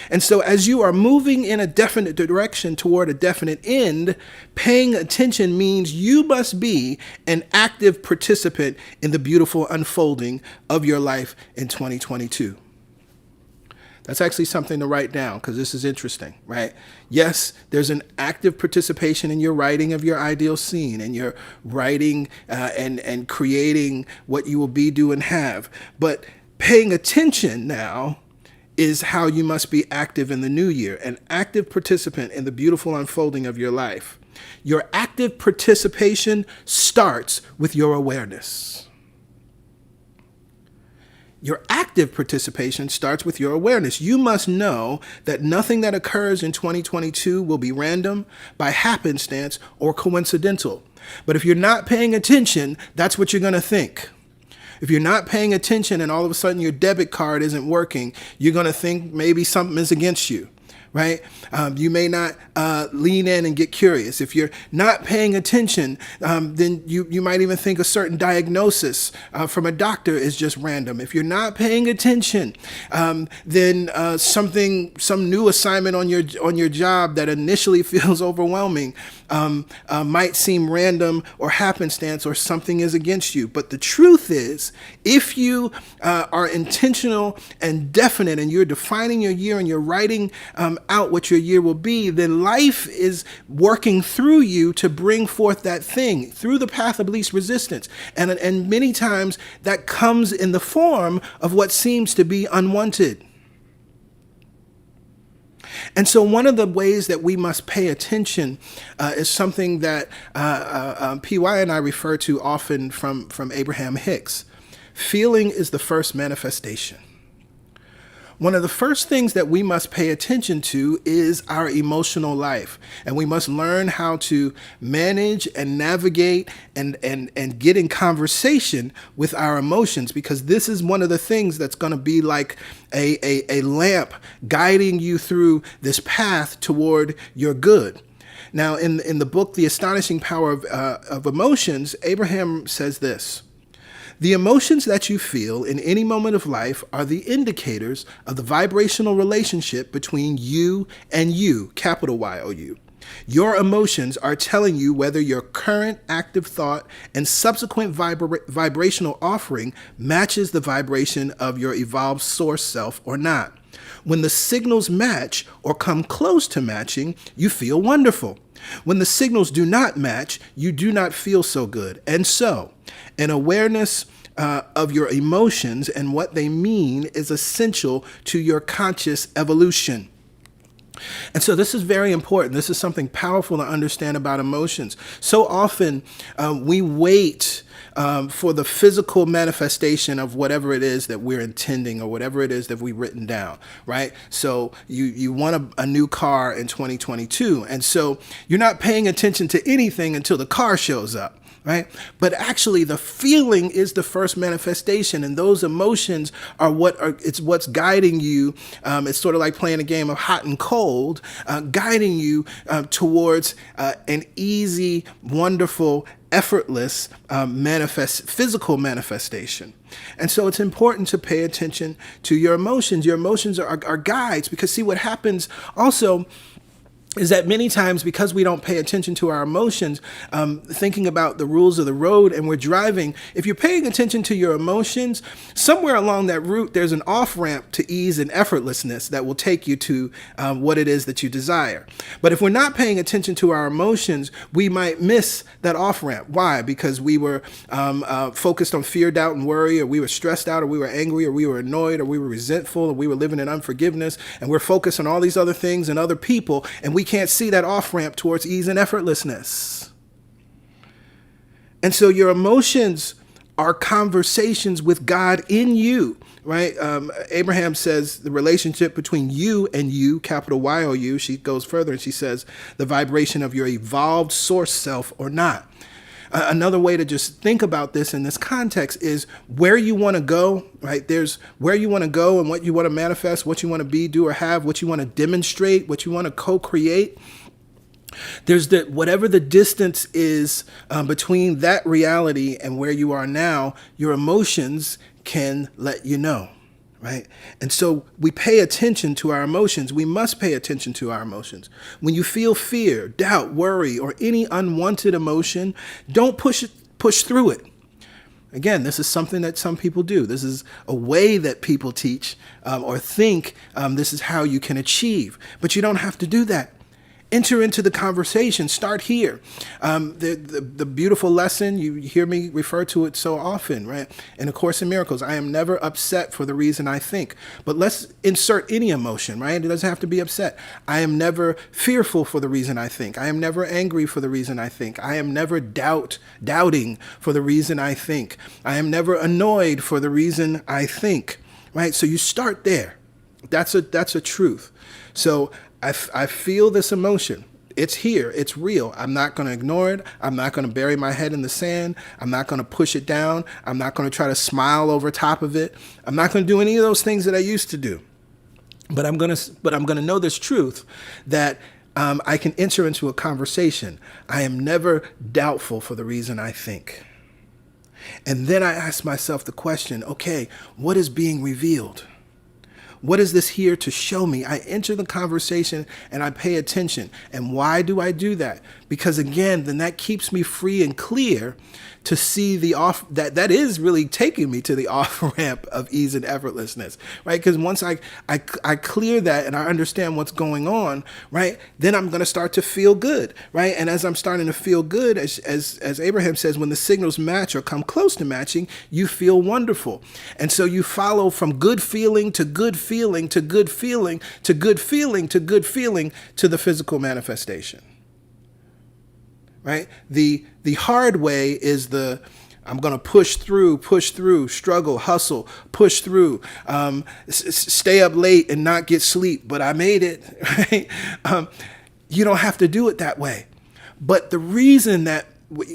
And so as you are moving in a definite direction toward a definite end, paying attention means you must be an active participant in the beautiful unfolding of your life in 2022. That's actually something to write down, because this is interesting, right? Yes, there's an active participation in your writing of your ideal scene, and your writing and creating what you will be, do, and have. But paying attention now is how you must be active in the new year, an active participant in the beautiful unfolding of your life. Your active participation starts with your awareness. Your active participation starts with your awareness. You must know that nothing that occurs in 2022 will be random, by happenstance, or coincidental. But if you're not paying attention, that's what you're going to think. If you're not paying attention and all of a sudden your debit card isn't working, you're going to think maybe something is against you, right? You may not lean in and get curious. If you're not paying attention, then you might even think a certain diagnosis from a doctor is just random. If you're not paying attention, then some new assignment on your job that initially feels overwhelming might seem random or happenstance, or something is against you. But the truth is, if you are intentional and definite, and you're defining your year and you're writing out what your year will be, then life is working through you to bring forth that thing through the path of least resistance. And many times that comes in the form of what seems to be unwanted. And so one of the ways that we must pay attention is something that PY and I refer to often from Abraham Hicks. Feeling is the first manifestation. One of the first things that we must pay attention to is our emotional life. And we must learn how to manage and navigate and get in conversation with our emotions, because this is one of the things that's going to be like a lamp guiding you through this path toward your good. Now, in the book, The Astonishing Power of Emotions, Abraham says this: the emotions that you feel in any moment of life are the indicators of the vibrational relationship between you and you, capital Y-O-U. Your emotions are telling you whether your current active thought and subsequent vibrational offering matches the vibration of your evolved source self or not. When the signals match or come close to matching, you feel wonderful. When the signals do not match, you do not feel so good. And so, an awareness of your emotions and what they mean is essential to your conscious evolution. And so this is very important. This is something powerful to understand about emotions. So often we wait for the physical manifestation of whatever it is that we're intending or whatever it is that we've written down, right? So you want a new car in 2022. And so you're not paying attention to anything until the car shows up. Right? But actually the feeling is the first manifestation, and those emotions are it's what's guiding you. It's sort of like playing a game of hot and cold, guiding you towards an easy, wonderful, effortless physical manifestation. And so it's important to pay attention to your emotions. Your emotions are guides, because see what happens also is that many times, because we don't pay attention to our emotions, thinking about the rules of the road and we're driving, if you're paying attention to your emotions, somewhere along that route, there's an off-ramp to ease and effortlessness that will take you to what it is that you desire. But if we're not paying attention to our emotions, we might miss that off-ramp. Why? Because we were focused on fear, doubt, and worry, or we were stressed out, or we were angry, or we were annoyed, or we were resentful, or we were living in unforgiveness, and we're focused on all these other things and other people, and we can't see that off-ramp towards ease and effortlessness. And so your emotions are conversations with God in you, right? Abraham says the relationship between you and you, capital Y-O-U, she goes further and she says the vibration of your evolved source self or not. Another way to just think about this in this context is where you want to go, right? There's where you want to go and what you want to manifest, what you want to be, do, or have, what you want to demonstrate, what you want to co-create. There's whatever the distance is between that reality and where you are now, your emotions can let you know. Right? And so we pay attention to our emotions. We must pay attention to our emotions. When you feel fear, doubt, worry, or any unwanted emotion, don't push through it. Again, this is something that some people do. This is a way that people teach or think this is how you can achieve. But you don't have to do that. Enter into the conversation. Start here. The beautiful lesson, you hear me refer to it so often, right? In A Course in Miracles, I am never upset for the reason I think. But let's insert any emotion, right? It doesn't have to be upset. I am never fearful for the reason I think. I am never angry for the reason I think. I am never doubting for the reason I think. I am never annoyed for the reason I think, right? So you start there. That's a truth. So I feel this emotion. It's here. It's real. I'm not going to ignore it. I'm not going to bury my head in the sand. I'm not going to push it down. I'm not going to try to smile over top of it. I'm not going to do any of those things that I used to do. But I'm going to know this truth that I can enter into a conversation. I am never doubtful for the reason I think. And then I ask myself the question, okay, what is being revealed? What is this here to show me? I enter the conversation and I pay attention. And why do I do that? Because again, then that keeps me free and clear to see the off that is really taking me to the off ramp of ease and effortlessness, right? Because once I clear that and I understand what's going on, right, then I'm going to start to feel good, right? And as I'm starting to feel good, as Abraham says, when the signals match or come close to matching, you feel wonderful. And so you follow from good feeling to good feeling to good feeling to good feeling to good feeling to the physical manifestation. Right? The hard way is I'm going to push through, struggle, hustle, push through, stay up late and not get sleep, but I made it, right? You don't have to do it that way. But the reason that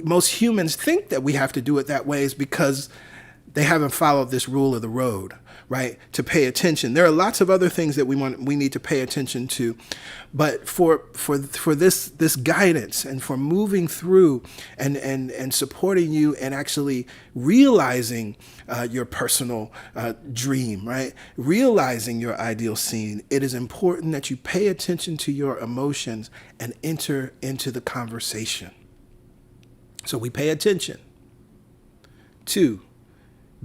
most humans think that we have to do it that way is because they haven't followed this rule of the road, right? To pay attention. There are lots of other things that we need to pay attention to, but for this guidance and for moving through and supporting you and actually realizing your personal dream, right? Realizing your ideal scene, it is important that you pay attention to your emotions and enter into the conversation. So we pay attention. 2,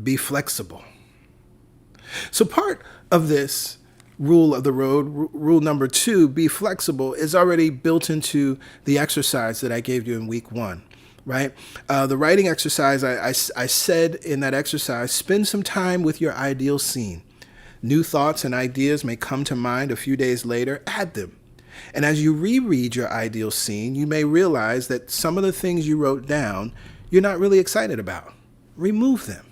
be flexible. So part of this rule of the road, rule number 2, be flexible, is already built into the exercise that I gave you in week 1, right? The writing exercise, I said in that exercise, spend some time with your ideal scene. New thoughts and ideas may come to mind a few days later. Add them. And as you reread your ideal scene, you may realize that some of the things you wrote down, you're not really excited about. Remove them.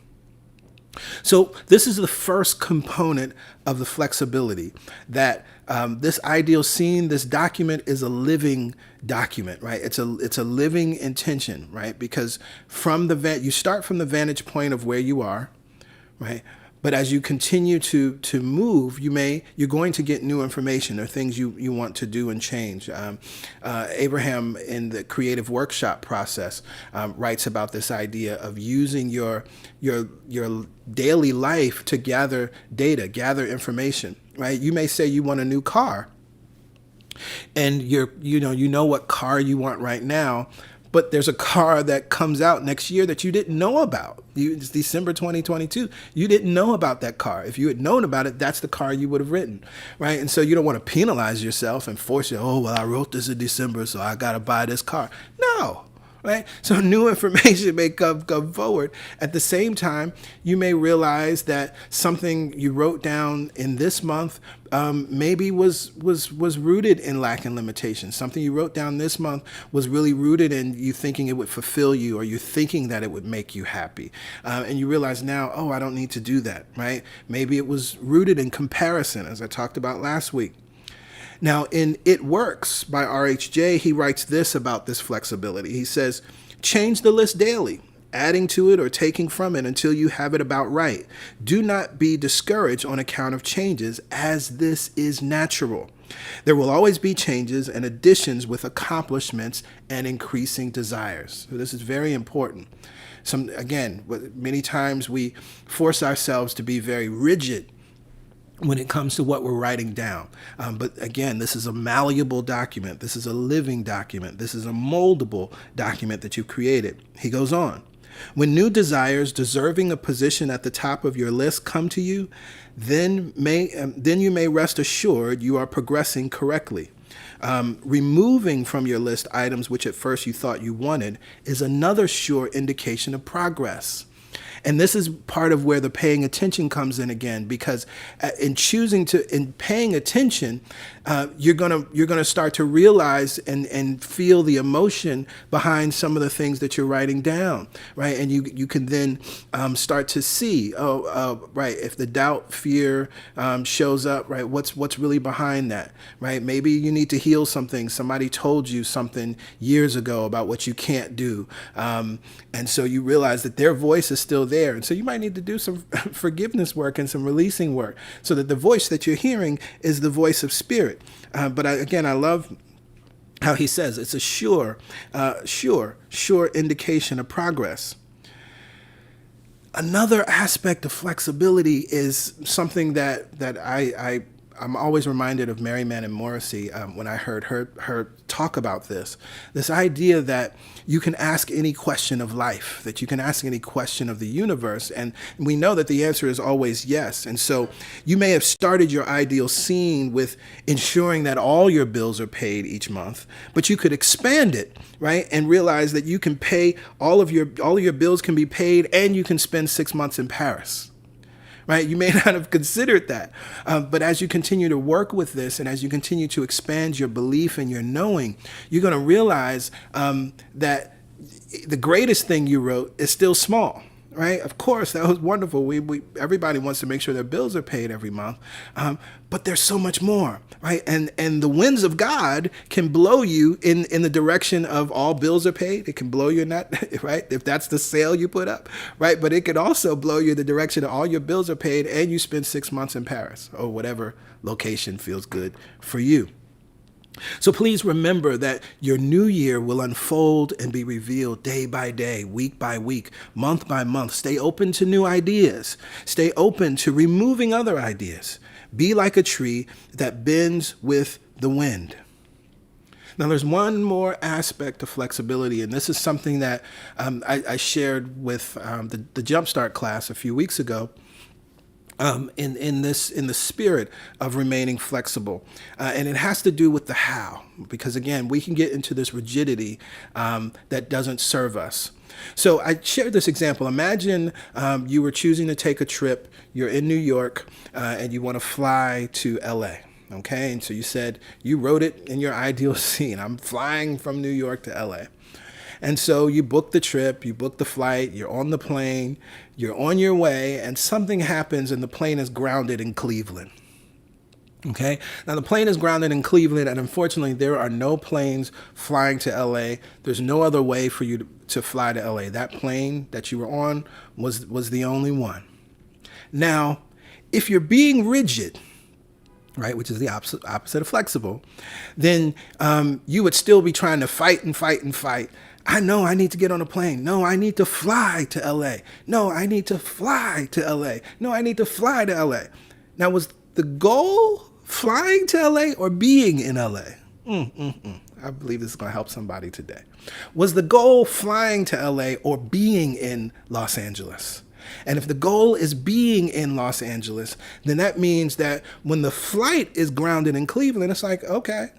So this is the first component of the flexibility, that this ideal scene, this document is a living document, right? It's a living intention, right? Because you start from the vantage point of where you are, right? But as you continue to move, you're going to get new information or things you want to do and change. Abraham, in the creative workshop process, writes about this idea of using your daily life to gather data, gather information. Right? You may say you want a new car, and you know what car you want right now, but there's a car that comes out next year that you didn't know about. It's December 2022. You didn't know about that car. If you had known about it, that's the car you would have written, right? And so you don't want to penalize yourself and force you, oh, well, I wrote this in December, so I got to buy this car. No. Right? So new information may come forward. At the same time, you may realize that something you wrote down in this month maybe was rooted in lack and limitation. Something you wrote down this month was really rooted in you thinking it would fulfill you, or you thinking that it would make you happy. And you realize now, oh, I don't need to do that, right? Maybe it was rooted in comparison, as I talked about last week. Now, in It Works by RHJ, he writes this about this flexibility. He says, change the list daily, adding to it or taking from it until you have it about right. Do not be discouraged on account of changes, as this is natural. There will always be changes and additions with accomplishments and increasing desires. So this is very important. Many times we force ourselves to be very rigid when it comes to what we're writing down. But again, this is a malleable document. This is a living document. This is a moldable document that you've created. He goes on. When new desires deserving a position at the top of your list come to you, then you may rest assured you are progressing correctly. Removing from your list items which at first you thought you wanted is another sure indication of progress. And this is part of where the paying attention comes in again, because in paying attention, you're gonna start to realize and feel the emotion behind some of the things that you're writing down, right? And you can then start to see, right, if the doubt, fear shows up, right, what's really behind that, right? Maybe you need to heal something. Somebody told you something years ago about what you can't do, and so you realize that their voice is still there, and so you might need to do some forgiveness work and some releasing work, so that the voice that you're hearing is the voice of spirit. But I love how he says it's a sure indication of progress. Another aspect of flexibility is something that I'm always reminded of Mary Mann and Morrissey when I heard her talk about this idea that you can ask any question of life, that you can ask any question of the universe, and we know that the answer is always yes. And so you may have started your ideal scene with ensuring that all your bills are paid each month, but you could expand it, right, and realize that you can pay all of your bills can be paid, and you can spend 6 months in Paris. Right? You may not have considered that. But as you continue to work with this, and as you continue to expand your belief and your knowing, you're going to realize that the greatest thing you wrote is still small. Right? Of course, that was wonderful. Everybody wants to make sure their bills are paid every month. But there's so much more, right? And the winds of God can blow you in the direction of all bills are paid. It can blow you in that, right? If that's the sail you put up, right? But it could also blow you in the direction of all your bills are paid and you spend 6 months in Paris or whatever location feels good for you. So please remember that your new year will unfold and be revealed day by day, week by week, month by month. Stay open to new ideas. Stay open to removing other ideas. Be like a tree that bends with the wind. Now, there's one more aspect of flexibility, and this is something that I shared with the Jumpstart class a few weeks ago. In the spirit of remaining flexible, and it has to do with the how, because again, we can get into this rigidity that doesn't serve us. So I shared this example. Imagine you were choosing to take a trip. You're in New York, and you want to fly to LA. Okay, and so you said you wrote it in your ideal scene. I'm flying from New York to LA. And so you book the trip, you book the flight, you're on the plane, you're on your way, and something happens and the plane is grounded in Cleveland. Okay, now the plane is grounded in Cleveland, and unfortunately there are no planes flying to LA. There's no other way for you to fly to LA. That plane that you were on was the only one. Now, if you're being rigid, right, which is the opposite of flexible, then you would still be trying to fight and fight and fight. I know I need to get on a plane. No, I need to fly to LA. No, I need to fly to LA. No, I need to fly to LA. Now, was the goal flying to LA or being in LA? I believe this is going to help somebody today. Was the goal flying to LA or being in Los Angeles? And if the goal is being in Los Angeles, then that means that when the flight is grounded in Cleveland, it's like, okay.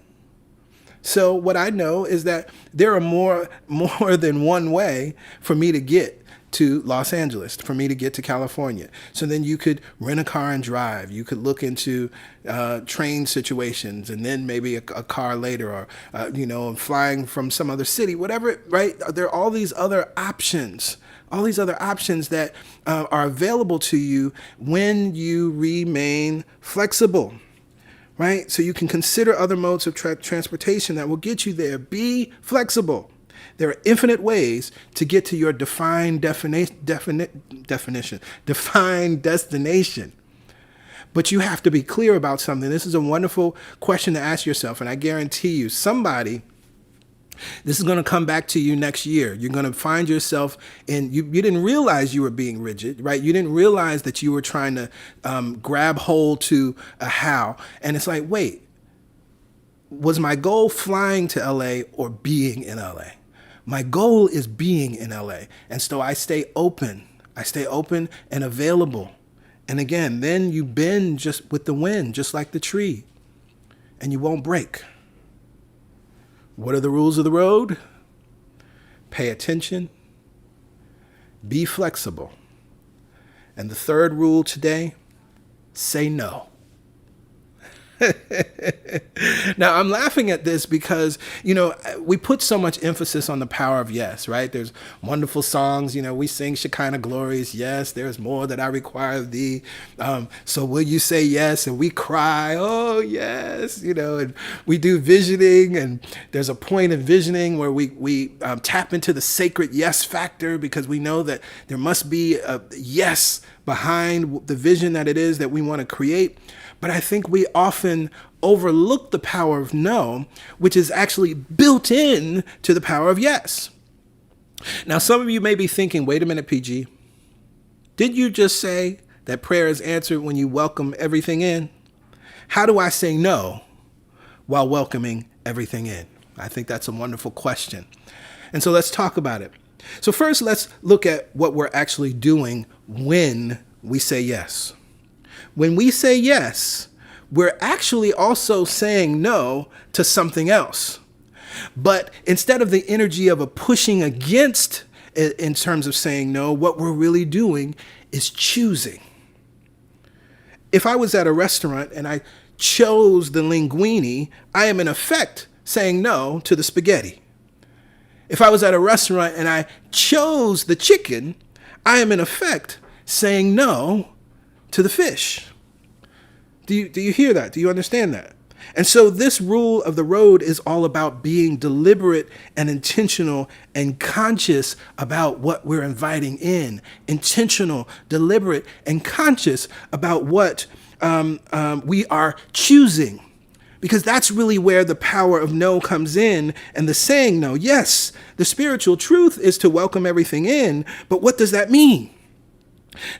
So what I know is that there are more than one way for me to get to Los Angeles, for me to get to California. So then you could rent a car and drive. You could look into train situations, and then maybe a car later, or flying from some other city, whatever. Right? There are all these other options. All these other options that are available to you when you remain flexible, right? So you can consider other modes of transportation that will get you there. Be flexible. There are infinite ways to get to your defined destination. But you have to be clear about something. This is a wonderful question to ask yourself, and I guarantee you, this is going to come back to you next year. You're going to find yourself you didn't realize you were being rigid, right? You didn't realize that you were trying to grab hold to a how. And it's like, wait, was my goal flying to LA or being in LA? My goal is being in LA. And so I stay open. I stay open and available. And again, then you bend just with the wind, just like the tree, and you won't break. What are the rules of the road? Pay attention. Be flexible. And the third rule today, say no. Now, I'm laughing at this because, we put so much emphasis on the power of yes, right? There's wonderful songs, we sing Shekinah glories. Yes, there's more that I require of thee. So will you say yes? And we cry, oh, yes, and we do visioning. And there's a point in visioning where we tap into the sacred yes factor, because we know that there must be a yes behind the vision that it is that we want to create. But I think we often overlook the power of no, which is actually built in to the power of yes. Now, some of you may be thinking, wait a minute, PG, did you just say that prayer is answered when you welcome everything in? How do I say no while welcoming everything in? I think that's a wonderful question. And so let's talk about it. So first, let's look at what we're actually doing when we say yes. When we say yes, we're actually also saying no to something else. But instead of the energy of a pushing against in terms of saying no, what we're really doing is choosing. If I was at a restaurant and I chose the linguine, I am in effect saying no to the spaghetti. If I was at a restaurant and I chose the chicken, I am in effect saying no to the fish. Do you hear that? Do you understand that? And so this rule of the road is all about being deliberate and intentional and conscious about what we're inviting in. Intentional, deliberate, and conscious about what we are choosing. Because that's really where the power of no comes in, and the saying no. Yes, the spiritual truth is to welcome everything in, but what does that mean?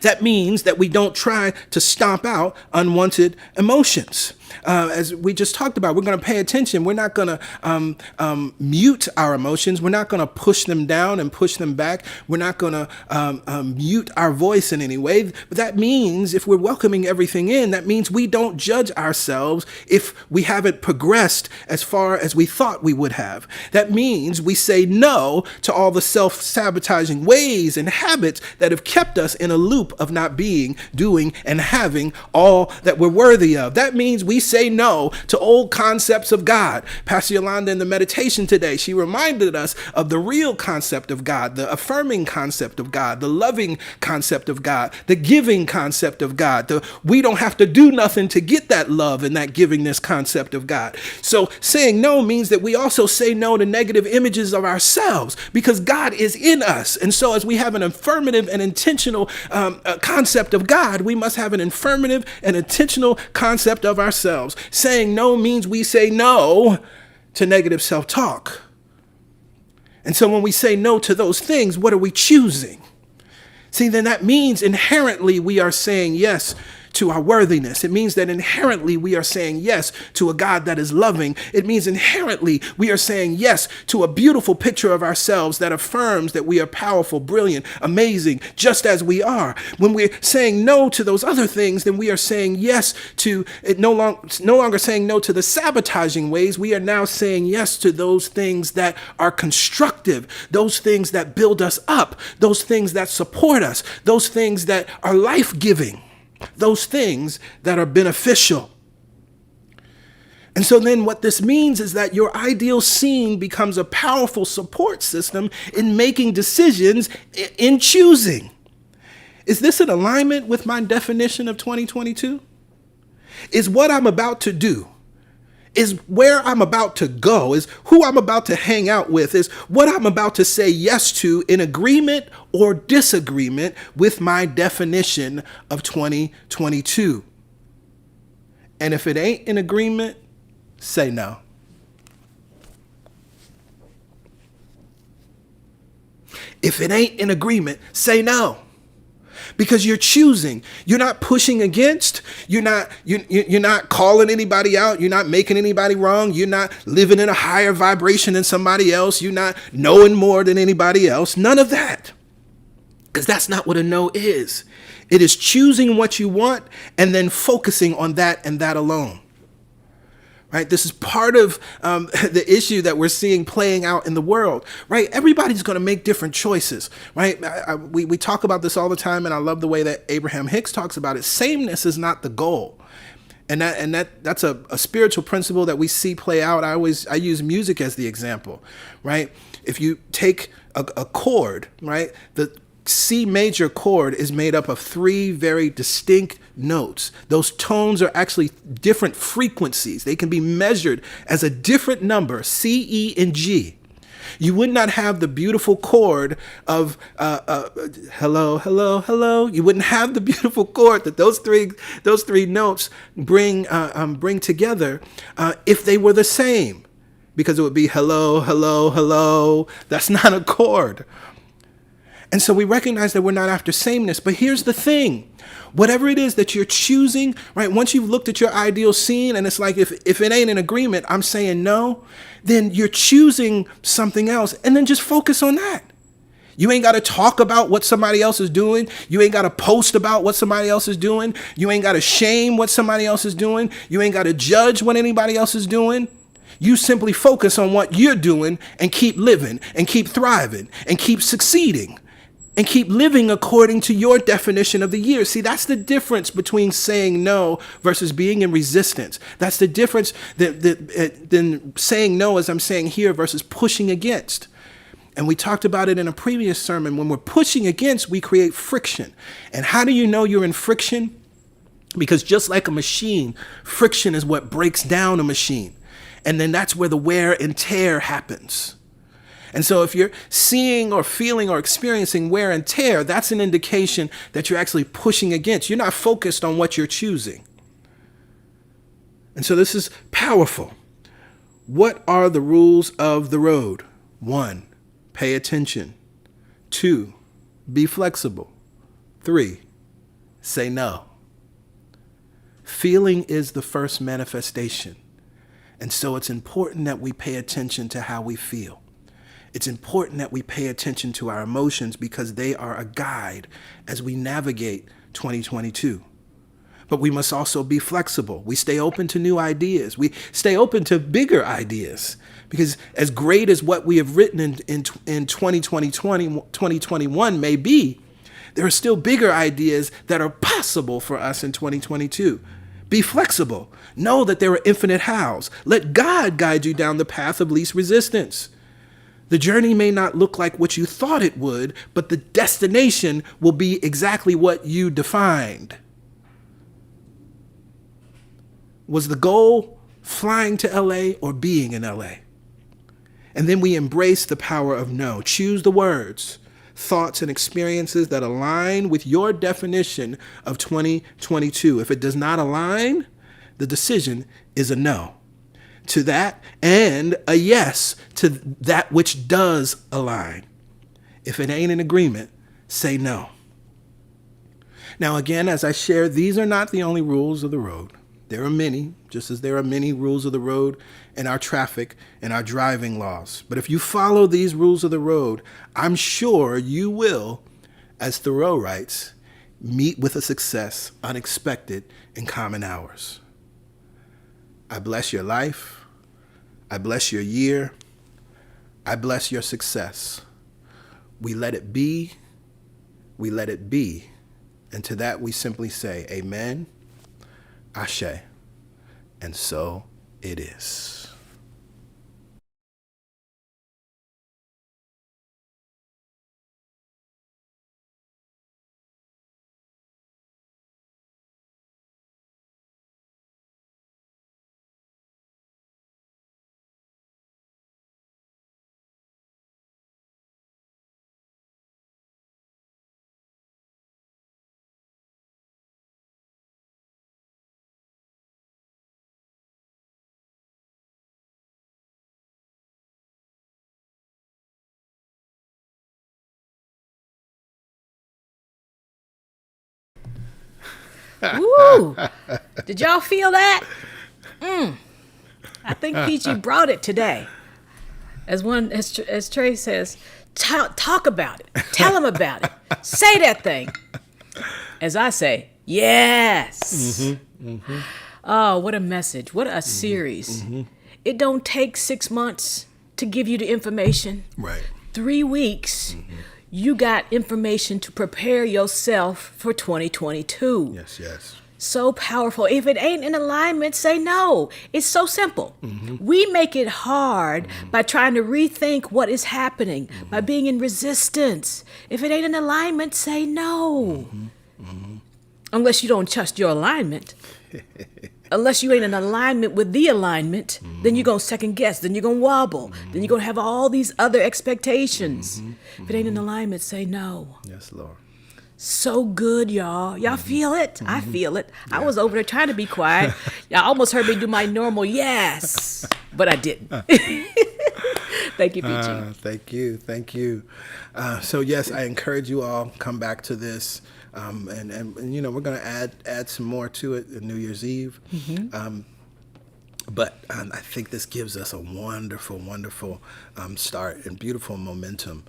That means that we don't try to stomp out unwanted emotions. As we just talked about, we're going to pay attention. We're not going to mute our emotions. We're not going to push them down and push them back. We're not going to mute our voice in any way. But that means if we're welcoming everything in, that means we don't judge ourselves if we haven't progressed as far as we thought we would have. That means we say no to all the self-sabotaging ways and habits that have kept us in a loop of not being, doing, and having all that we're worthy of. That means we say no to old concepts of God. Pastor Yolanda in the meditation today, she reminded us of the real concept of God, the affirming concept of God, the loving concept of God, the giving concept of God. We don't have to do nothing to get that love and that givingness concept of God. So saying no means that we also say no to negative images of ourselves, because God is in us. And so as we have an affirmative and intentional concept of God, we must have an affirmative and intentional concept of ourselves. Saying no means we say no to negative self-talk. And so when we say no to those things, what are we choosing? See, then that means inherently we are saying yes to our worthiness. It means that inherently we are saying yes to a God that is loving. It means inherently we are saying yes to a beautiful picture of ourselves that affirms that we are powerful, brilliant, amazing, just as we are. When we're saying no to those other things, then we are saying yes to it, no longer saying no to the sabotaging ways. We are now saying yes to those things that are constructive, those things that build us up, those things that support us, those things that are life-giving, those things that are beneficial. And so then what this means is that your ideal scene becomes a powerful support system in making decisions, in choosing. Is this in alignment with my definition of 2022? Is what I'm about to do, is where I'm about to go, is who I'm about to hang out with, is what I'm about to say yes to in agreement or disagreement with my definition of 2022. And if it ain't in agreement, say no. If it ain't in agreement, say no. Because you're choosing. You're not pushing against. You're not calling anybody out. You're not making anybody wrong. You're not living in a higher vibration than somebody else. You're not knowing more than anybody else. None of that. Because that's not what a no is. It is choosing what you want and then focusing on that and that alone. Right? This is part of the issue that we're seeing playing out in the world, right? Everybody's going to make different choices, right? We talk about this all the time, and I love the way that Abraham Hicks talks about it. Sameness is not the goal. And that's a spiritual principle that we see play out. I use music as the example, right? If you take a chord, right? The C major chord is made up of 3 very distinct notes. Those tones are actually different frequencies. They can be measured as a different number, C, E, and G. You would not have the beautiful chord of hello, hello, hello. You wouldn't have the beautiful chord that those three notes bring together if they were the same, because it would be hello, hello, hello. That's not a chord. And so we recognize that we're not after sameness. But here's the thing. Whatever it is that you're choosing, right? Once you've looked at your ideal scene and it's like, if it ain't in agreement, I'm saying no, then you're choosing something else. And then just focus on that. You ain't got to talk about what somebody else is doing. You ain't got to post about what somebody else is doing. You ain't got to shame what somebody else is doing. You ain't got to judge what anybody else is doing. You simply focus on what you're doing and keep living and keep thriving and keep succeeding. And keep living according to your definition of the year. See, that's the difference between saying no versus being in resistance. That's the difference than saying no, as I'm saying here, versus pushing against. And we talked about it in a previous sermon. When we're pushing against, we create friction. And how do you know you're in friction? Because just like a machine, friction is what breaks down a machine. And then that's where the wear and tear happens. And so if you're seeing or feeling or experiencing wear and tear, that's an indication that you're actually pushing against. You're not focused on what you're choosing. And so this is powerful. What are the rules of the road? 1, pay attention. 2, be flexible. 3, say no. Feeling is the first manifestation. And so it's important that we pay attention to how we feel. It's important that we pay attention to our emotions because they are a guide as we navigate 2022. But we must also be flexible. We stay open to new ideas. We stay open to bigger ideas because as great as what we have written in 2021 may be, there are still bigger ideas that are possible for us in 2022. Be flexible. Know that there are infinite hows. Let God guide you down the path of least resistance. The journey may not look like what you thought it would, but the destination will be exactly what you defined. Was the goal flying to LA or being in LA? And then we embrace the power of no. Choose the words, thoughts, and experiences that align with your definition of 2022. If it does not align, the decision is a no to that and a yes to that which does align. If it ain't in agreement, say no. Now, again, as I share, these are not the only rules of the road. There are many, just as there are many rules of the road in our traffic and our driving laws. But if you follow these rules of the road, I'm sure you will, as Thoreau writes, meet with a success unexpected in common hours. I bless your life. I bless your year. I bless your success. We let it be. We let it be. And to that we simply say, amen, ashe, and so it is. Woo! Did y'all feel that? I think Peachy brought it today. As Trey says, talk about it. Tell him about it. Say that thing. As I say, yes. Mm-hmm, mm-hmm. Oh, what a message. What a series. Mm-hmm. It don't take 6 months to give you the information. Right. 3 weeks. Mm-hmm. You got information to prepare yourself for 2022. Yes. So powerful. If it ain't in alignment, say no. It's so simple. Mm-hmm. We make it hard by trying to rethink what is happening, by being in resistance. If it ain't in alignment, say no. Unless you don't trust your alignment. Unless you ain't in alignment with the alignment, then you're going to second guess, then you're going to wobble, then you're going to have all these other expectations. If it ain't in alignment, say no. Yes, Lord. So good, y'all. Y'all feel it? I feel it. Yeah. I was over there trying to be quiet. Y'all almost heard me do my normal yes, but I didn't. Thank you, Peachy. Thank you. So yes, I encourage you all, come back to this. And you know, we're going to add some more to it on New Year's Eve. Mm-hmm. But I think this gives us a wonderful start and beautiful momentum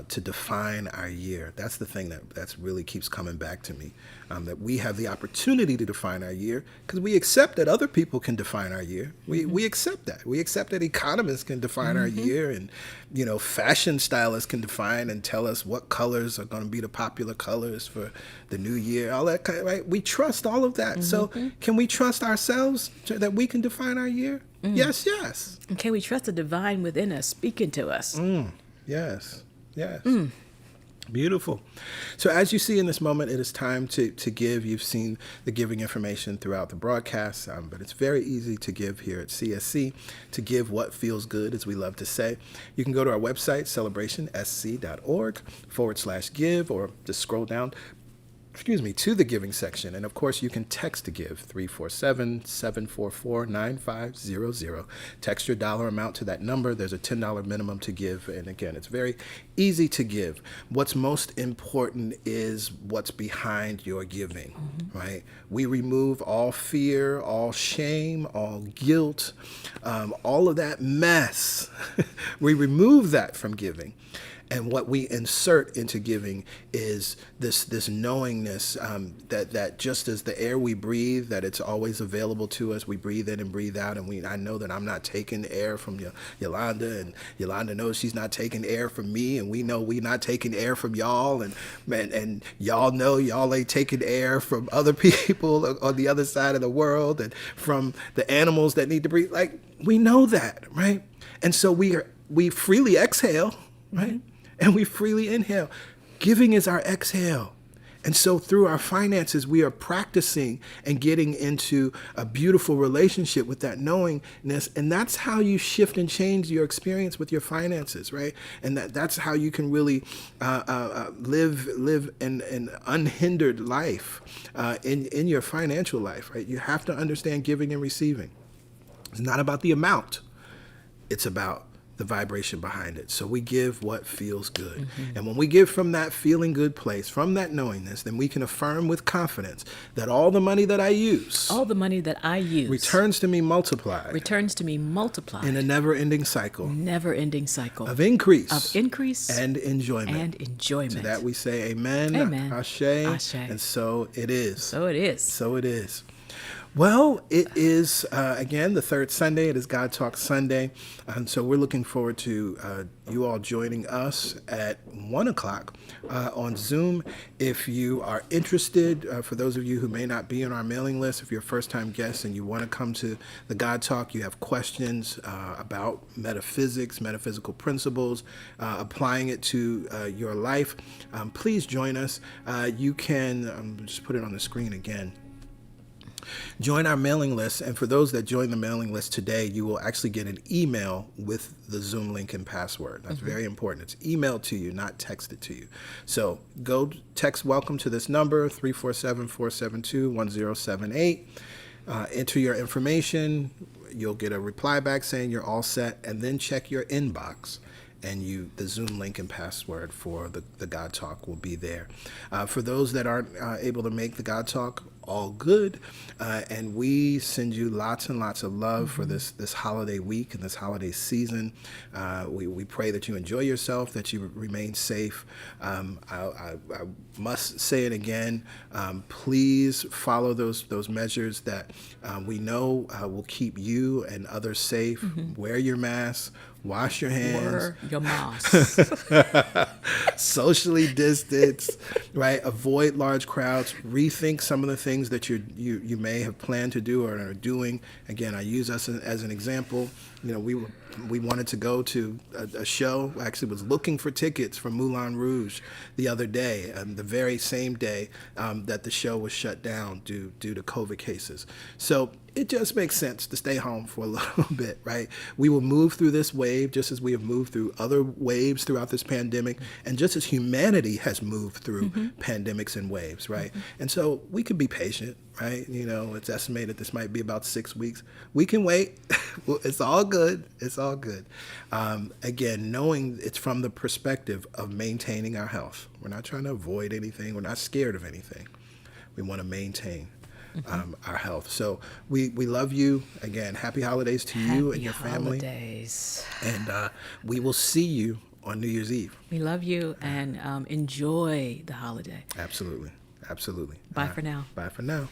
to define our year. That's the thing that's really keeps coming back to me, that we have the opportunity to define our year because we accept that other people can define our year. We accept that. We accept that economists can define our year, and you know, fashion stylists can define and tell us what colors are going to be the popular colors for the new year. All that kind of, right? We trust all of that. So can we trust ourselves that we can define our year? Yes. And can we trust the divine within us speaking to us? Yes. Beautiful. So as you see in this moment, it is time to give. You've seen the giving information throughout the broadcast, but it's very easy to give here at CSC, to give what feels good, as we love to say. You can go to our website, celebrationsc.org/give, or just scroll down to the giving section. And of course, you can text to give, 347-744-9500. Text your dollar amount to that number. There's a $10 minimum to give. And again, it's very easy to give. What's most important is what's behind your giving, right? We remove all fear, all shame, all guilt, all of that mess. We remove that from giving. And what we insert into giving is this knowingness that just as the air we breathe, that it's always available to us. We breathe in and breathe out, and I know that I'm not taking air from Yolanda, and Yolanda knows she's not taking air from me, and we know we not taking air from y'all, and y'all know y'all ain't taking air from other people on the other side of the world, and from the animals that need to breathe. Like, we know that, right? And so we freely exhale, right? Mm-hmm. And we freely inhale. Giving is our exhale. And so through our finances, we are practicing and getting into a beautiful relationship with that knowingness. And that's how you shift and change your experience with your finances, right? And that's how you can really live an unhindered life in your financial life, right? You have to understand giving and receiving. It's not about the amount. It's about the vibration behind it. So we give what feels good. Mm-hmm. And when we give from that feeling good place, from that knowingness, then we can affirm with confidence that all the money that I use returns to me multiplied in a never-ending cycle of increase and enjoyment. To that we say amen. Ashe. And so it is. Well, it is, again, the third Sunday. It is God Talk Sunday. And so we're looking forward to you all joining us at 1 o'clock on Zoom. If you are interested, for those of you who may not be on our mailing list, if you're a first-time guest and you want to come to the God Talk, you have questions about metaphysics, metaphysical principles, applying it to your life, please join us. You can, just put it on the screen again. Join our mailing list, and for those that join the mailing list today, you will actually get an email with the Zoom link and password. That's very important. It's emailed to you, not texted to you. So go text welcome to this number, 347-472-1078. Enter your information. You'll get a reply back saying you're all set, and then check your inbox. And the Zoom link and password for the God Talk will be there. For those that aren't able to make the God Talk, all good. And we send you lots and lots of love for this holiday week and this holiday season. We pray that you enjoy yourself, that you remain safe. I must say it again. Please follow those measures that we know will keep you and others safe. Wear your mask. Wash your hands. Wear your mask. Socially distance, right? Avoid large crowds. Rethink some of the things that you may have planned to do or are doing. Again, I use us as an example. You know, we wanted to go to a show. I actually was looking for tickets for Moulin Rouge the other day, the very same day that the show was shut down due to COVID cases. So it just makes sense to stay home for a little bit, right? We will move through this wave just as we have moved through other waves throughout this pandemic, and just as humanity has moved through pandemics and waves, right? And so we can be patient, right? You know, it's estimated this might be about 6 weeks. We can wait. It's all good. It's all good. Again, knowing it's from the perspective of maintaining our health. We're not trying to avoid anything. We're not scared of anything. We want to maintain our health. So we love you. Again, happy holidays to you and your family. Happy holidays. And we will see you on New Year's Eve. We love you, and enjoy the holiday. Absolutely. Bye for now. Bye for now.